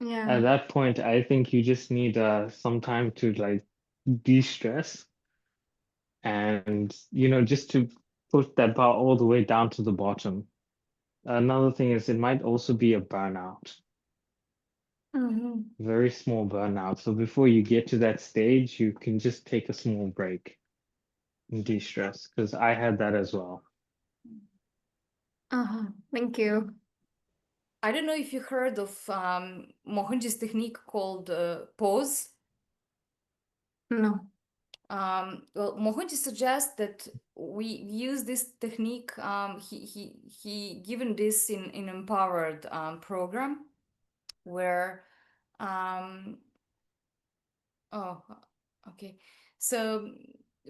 Yeah. At that point, I think you just need some time to like de-stress and just to push that bar all the way down to the bottom. Another thing is it might also be a burnout, very small burnout. So before you get to that stage, you can just take a small break and de-stress because I had that as well. Thank you. I don't know if you heard of Mohanji's technique called pause. No. Well, Mohanji suggests that we use this technique. He given this in Empowered program, where okay. So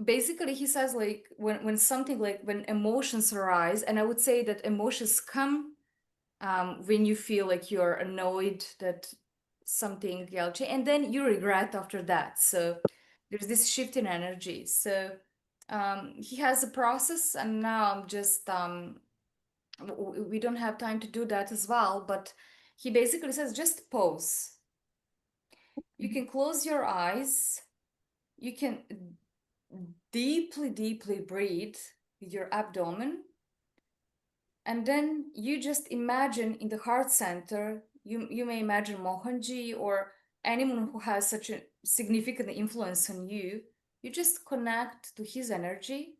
basically, he says like when something like when emotions arise, and I would say that emotions come when you feel like you're annoyed that something else, and then you regret after that. So there's this shift in energy. So he has a process, and now I'm just we don't have time to do that as well, but he basically says just pause. You can close your eyes, you can deeply breathe with your abdomen, and then you just imagine in the heart center, you may imagine Mohanji or anyone who has such a significant influence on you. You just connect to his energy,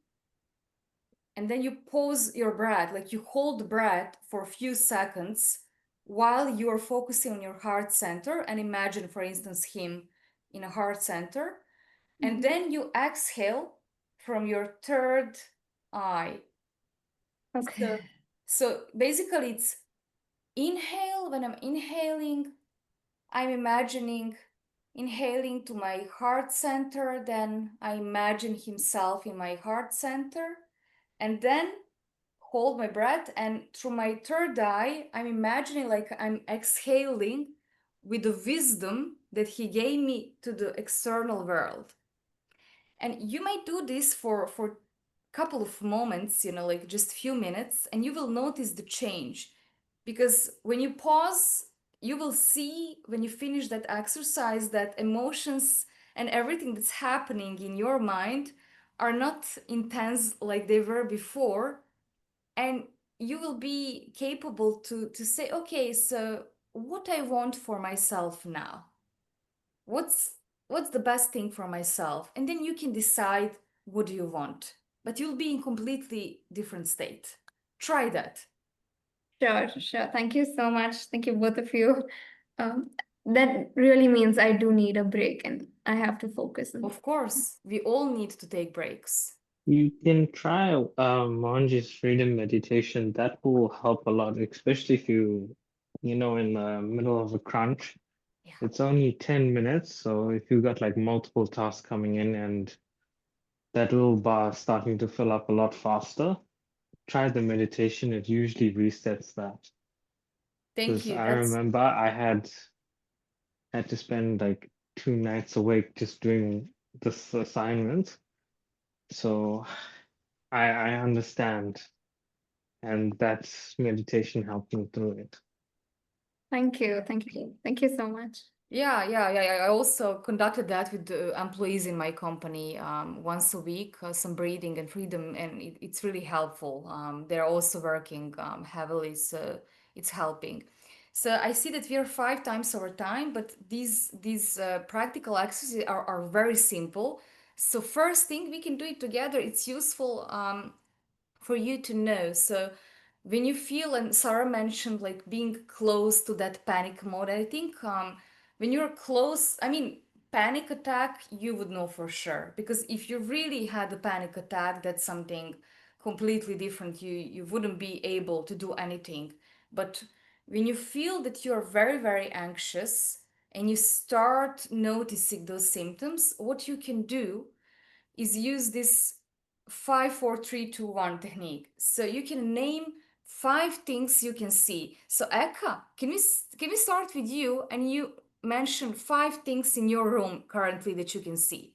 and then you pause your breath, like you hold the breath for a few seconds while you are focusing on your heart center, and imagine, for instance, him in a heart center. And then you exhale from your third eye. Okay. So basically it's inhale. When I'm inhaling, I'm imagining inhaling to my heart center, then I imagine himself in my heart center, and then hold my breath, and through my third eye, I'm imagining like I'm exhaling with the wisdom that he gave me to the external world. And you might do this for a couple of moments, like just a few minutes, and you will notice the change. Because when you pause, you will see when you finish that exercise that emotions and everything that's happening in your mind are not intense like they were before. And you will be capable to say, okay, so what I want for myself now? What's the best thing for myself? And then you can decide what do you want, but you'll be in completely different state. Try that. Sure. Thank you so much. Thank you, both of you. That really means I do need a break and I have to focus. Of course, we all need to take breaks. You can try Mohanji's freedom meditation. That will help a lot, especially if in the middle of a crunch. Yeah. It's only 10 minutes, so if you've got like multiple tasks coming in and that little bar is starting to fill up a lot faster, try the meditation. It usually resets that. Thank Because you. I remember I had to spend like 2 nights awake just doing this assignment. So I understand, and that's meditation helped me through it. Thank you so much. Yeah. I also conducted that with the employees in my company once a week, some breathing and freedom, and it's really helpful. They're also working heavily, so it's helping. So I see that we are 5 times over time, but these practical exercises are very simple. So first thing we can do it together. It's useful for you to know. So when you feel, and Sarah mentioned like being close to that panic mode, I think when you're close, I mean, panic attack, you would know for sure. Because if you really had a panic attack, that's something completely different. You wouldn't be able to do anything. But when you feel that you're very, very anxious and you start noticing those symptoms, what you can do is use this 5, 4, 3, 2, 1 technique. So you can name 5 things you can see. So Eka, can we start with you, and you mention 5 things in your room currently that you can see?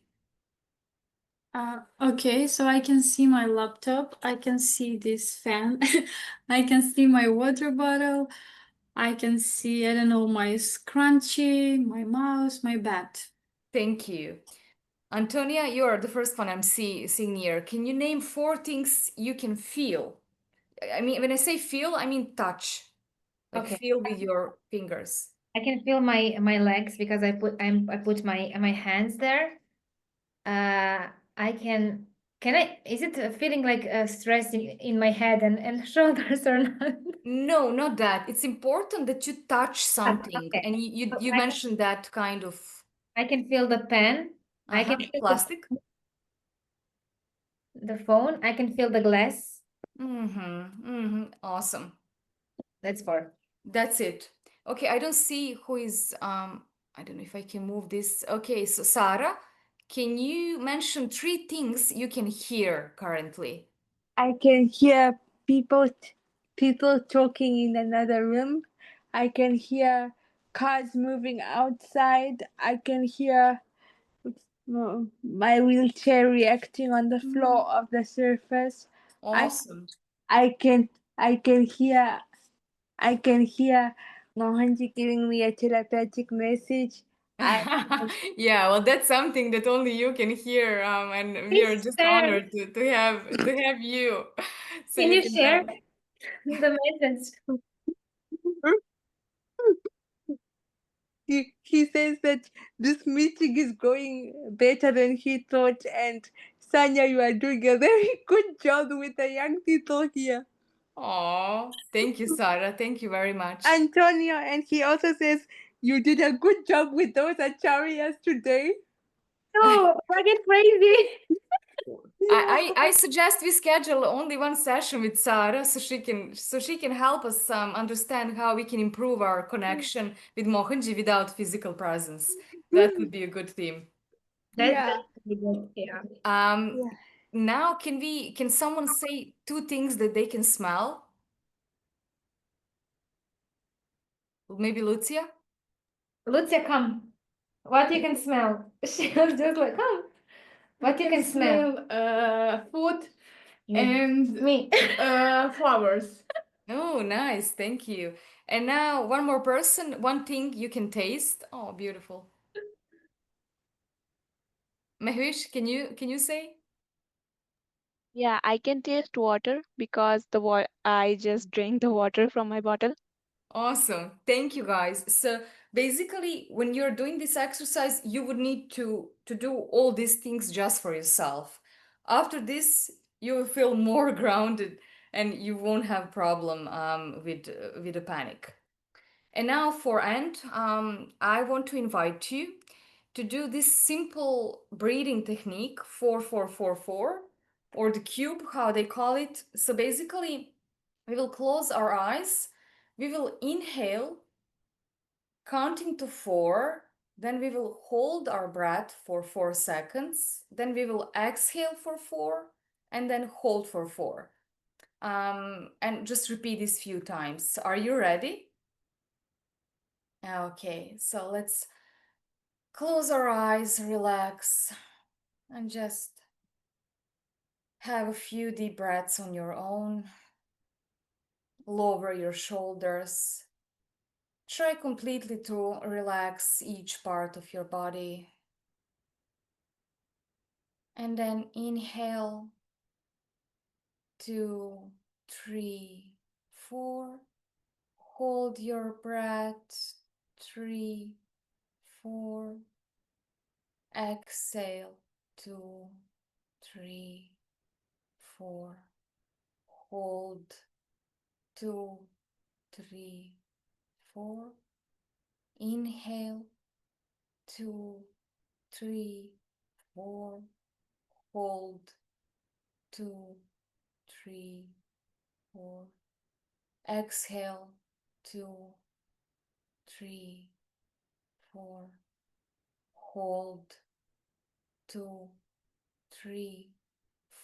Okay, so I can see my laptop, I can see this fan, I can see my water bottle, I can see, I don't know, my scrunchie, my mouse, my bat. Thank you. Antonia, you are the first one I'm seeing here. Can you name 4 things you can feel? I mean, when I say feel, I mean touch. Like Okay. feel with your fingers. I can feel my legs because I put my hands there. I can is it feeling like stress in my head and shoulders or not? No, not that. It's important that you touch something, Okay. and you So I mentioned that kind of can feel the pen. I can feel plastic. the phone. I can feel the glass. Awesome. That's 4. That's it. Okay, I don't see who is I don't know if I can move this. Okay, so Sarah, can you mention 3 things you can hear currently? I can hear people talking in another room. I can hear cars moving outside. I can hear my wheelchair reacting on the floor of the surface. Awesome. I can hear Mohanji giving me a telepathic message. Yeah, well, that's something that only you can hear, and we are Please just share. honored to have you. So Can you you can share tell. the message? He says that this meeting is going better than he thought, and Sanja, you are doing a very good job with the young people here. Oh, thank you, Sarah. Thank you very much. Antonio, and he also says you did a good job with those acharyas today. No, I get crazy. I suggest we schedule only one session with Sarah so she can help us understand how we can improve our connection with Mohanji without physical presence. That would be a good theme. That's really good. Yeah. Now can someone say 2 things that they can smell? Maybe Lucia? Lucia, come. What you can smell? She was just like, come. What you can smell? Food Me. and Me. flowers. Oh, nice. Thank you. And now one more person, one thing you can taste. Oh, beautiful. Mehwish, can you say? Yeah, I can taste water because I just drink the water from my bottle. Awesome. Thank you, guys. So basically, when you're doing this exercise, you would need to do all these things just for yourself. After this, you will feel more grounded and you won't have problem with the panic. And now for end, I want to invite you to do this simple breathing technique 4-4-4-4, or the cube, how they call it. So basically, we will close our eyes. We will inhale, counting to 4. Then we will hold our breath for 4 seconds. Then we will exhale for 4 and then hold for 4. And just repeat this few times. Are you ready? Okay, so let's close our eyes, relax, and just have a few deep breaths on your own. Lower your shoulders. Try completely to relax each part of your body. And then inhale, 2, 3, 4. Hold your breath, 3, 4. Exhale, 2, 3, 4. Hold, 2, 3, 4. Inhale, 2, 3, 4. Hold, 2, 3, 4. Exhale, 2, 3, 4. Hold, 2, 3,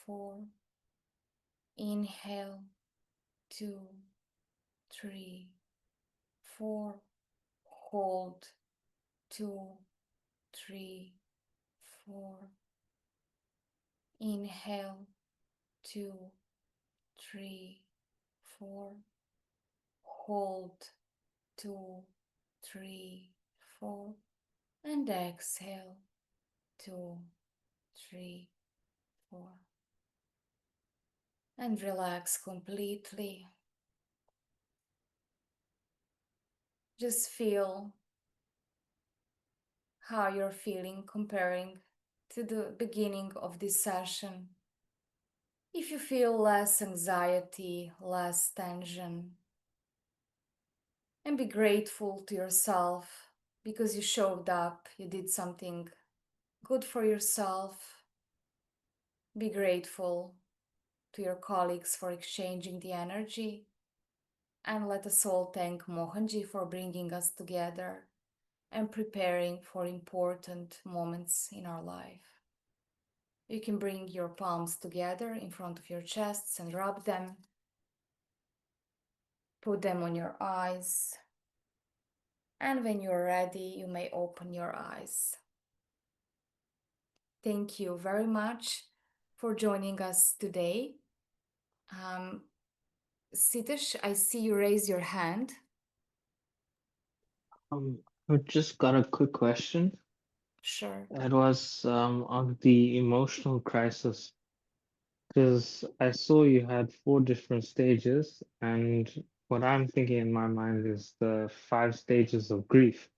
4. Inhale, 2, 3, 4. Hold, 2, 3, 4. Inhale, 2, 3, 4. Hold, 2, 3, 4. And exhale, 2, 3, 4. And relax completely. Just feel how you're feeling comparing to the beginning of this session. If you feel less anxiety, less tension, and be grateful to yourself because you showed up, you did something good for yourself. Be grateful to your colleagues for exchanging the energy. And let us all thank Mohanji for bringing us together and preparing for important moments in our life. You can bring your palms together in front of your chests and rub them. Put them on your eyes. And when you're ready, you may open your eyes. Thank you very much for joining us today. Sitish, I see you raise your hand. I just got a quick question. Sure. It was on the emotional crisis, because I saw you had 4 different stages, and what I'm thinking in my mind is the 5 stages of grief.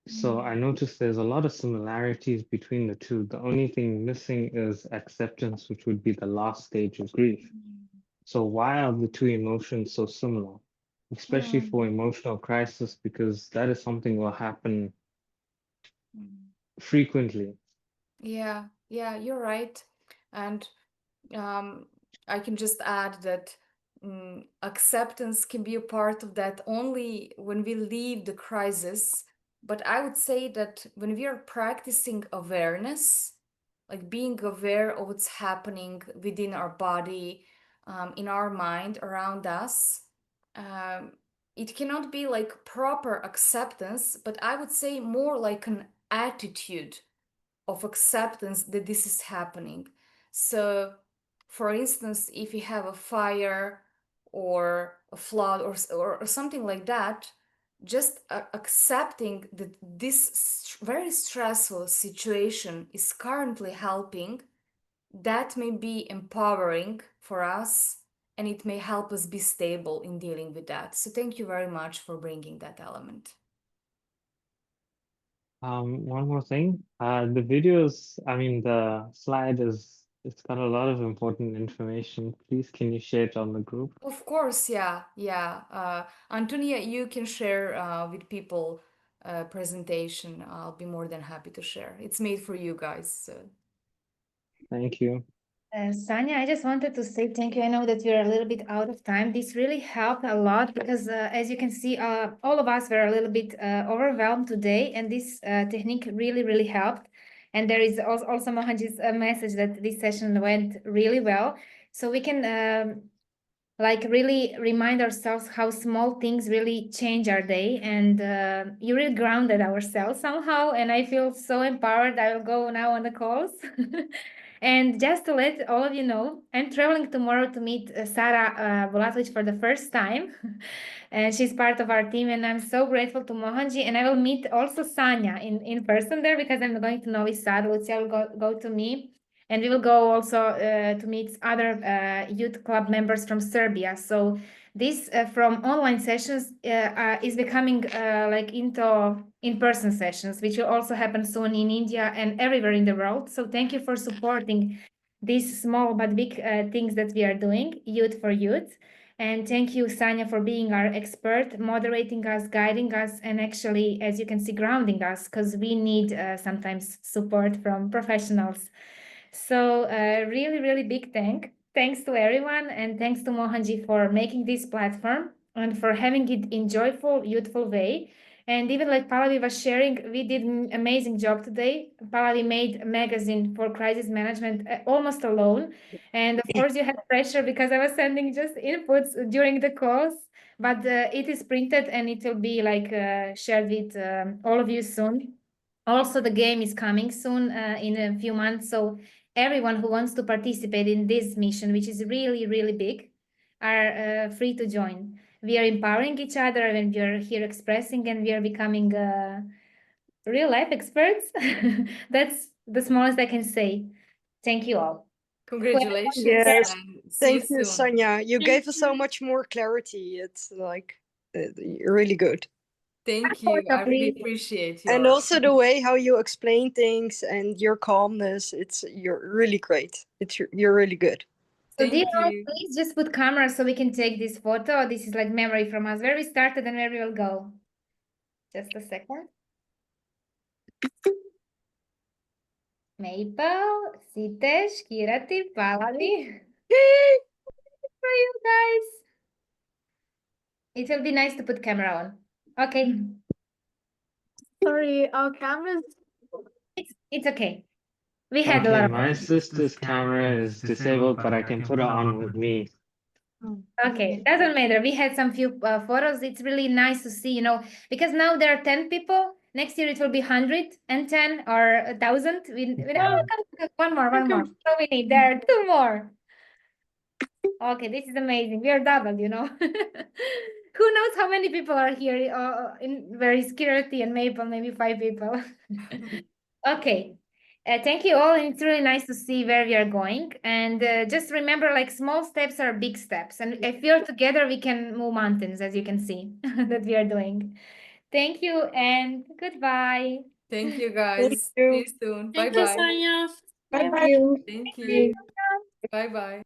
So I noticed there's a lot of similarities between the two. The only thing missing is acceptance, which would be the last stage of grief. So why are the two emotions so similar? Especially for emotional crisis, because that is something will happen frequently. Yeah, you're right. And I can just add that acceptance can be a part of that only when we leave the crisis. But I would say that when we are practicing awareness, like being aware of what's happening within our body, in our mind, around us, it cannot be like proper acceptance, but I would say more like an attitude of acceptance that this is happening. So, for instance, if you have a fire or a flood or something like that, just accepting that this very stressful situation is currently helping, that may be empowering for us and it may help us be stable in dealing with that. So thank you very much for bringing that element. One more thing, the videos, the slide it's got a lot of important information. Please, can you share it on the group? Of course, yeah. Antonia, you can share with people presentation. I'll be more than happy to share. It's made for you guys. So. Thank you. Sanja, I just wanted to say thank you. I know that we're a little bit out of time. This really helped a lot because, as you can see, all of us were a little bit overwhelmed today, and this technique really, really helped. And there is also Mohanji's message that this session went really well. So we can like really remind ourselves how small things really change our day, and you really grounded ourselves somehow. And I feel so empowered. I will go now on the calls. And just to let all of you know, I'm traveling tomorrow to meet Sara Bulatovic for the first time. And she's part of our team, and I'm so grateful to Mohanji. And I will meet also Sanja in person there because I'm going to Novi Sad. Lucia will go to me. And we will go also to meet other youth club members from Serbia. So this from online sessions is becoming like into in-person sessions, which will also happen soon in India and everywhere in the world. So thank you for supporting these small but big things that we are doing, Youth for Youth. And thank you, Sanja, for being our expert, moderating us, guiding us, and actually, as you can see, grounding us, because we need sometimes support from professionals. So really, really big thanks to everyone, and thanks to Mohanji for making this platform and for having it in joyful, youthful way. And even like Pallavi was sharing, we did an amazing job today. Pallavi made a magazine for crisis management almost alone. And of course you had pressure because I was sending just inputs during the calls, but it is printed and it will be like shared with all of you soon. Also, the game is coming soon in a few months. So everyone who wants to participate in this mission, which is really, really big, are free to join. We are empowering each other when we are here expressing, and we are becoming real life experts. That's the smallest I can say. Thank you all. Congratulations. Yes, And see thank you, you soon. Sanja. You Thank gave us so you. much more clarity. It's like really good. Thank you. I really Please. appreciate And your also the way how you explain things and your calmness. You're really great. You're really good. So thank Dino, you. please just put camera so we can take this photo. This is like memory from us, where we started and where we will go. Just a second. Maple, Sitesh, Kirati, Pallavi. For you guys. It will be nice to put camera on. Okay. Sorry, our cameras. It's okay. We had a Okay, lot of my sister's camera is disabled, but I can put it on with me. Okay, doesn't matter. We had some few photos. It's really nice to see, you know, because now there are 10 people. Next year it will be 110 or 1,000. One more. So we need there are 2 more. Okay, this is amazing. We are double, you know. Who knows how many people are here in where is Kirati and Maple, maybe 5 people. Okay. Thank you all. And it's really nice to see where we are going. And just remember, like, small steps are big steps. And if we are together, we can move mountains, as you can see that we are doing. Thank you and goodbye. Thank you, Thank guys. See you. you soon. Thank you, Bye-bye. Sanja. Bye Thank bye. you. Thank you. Bye-bye.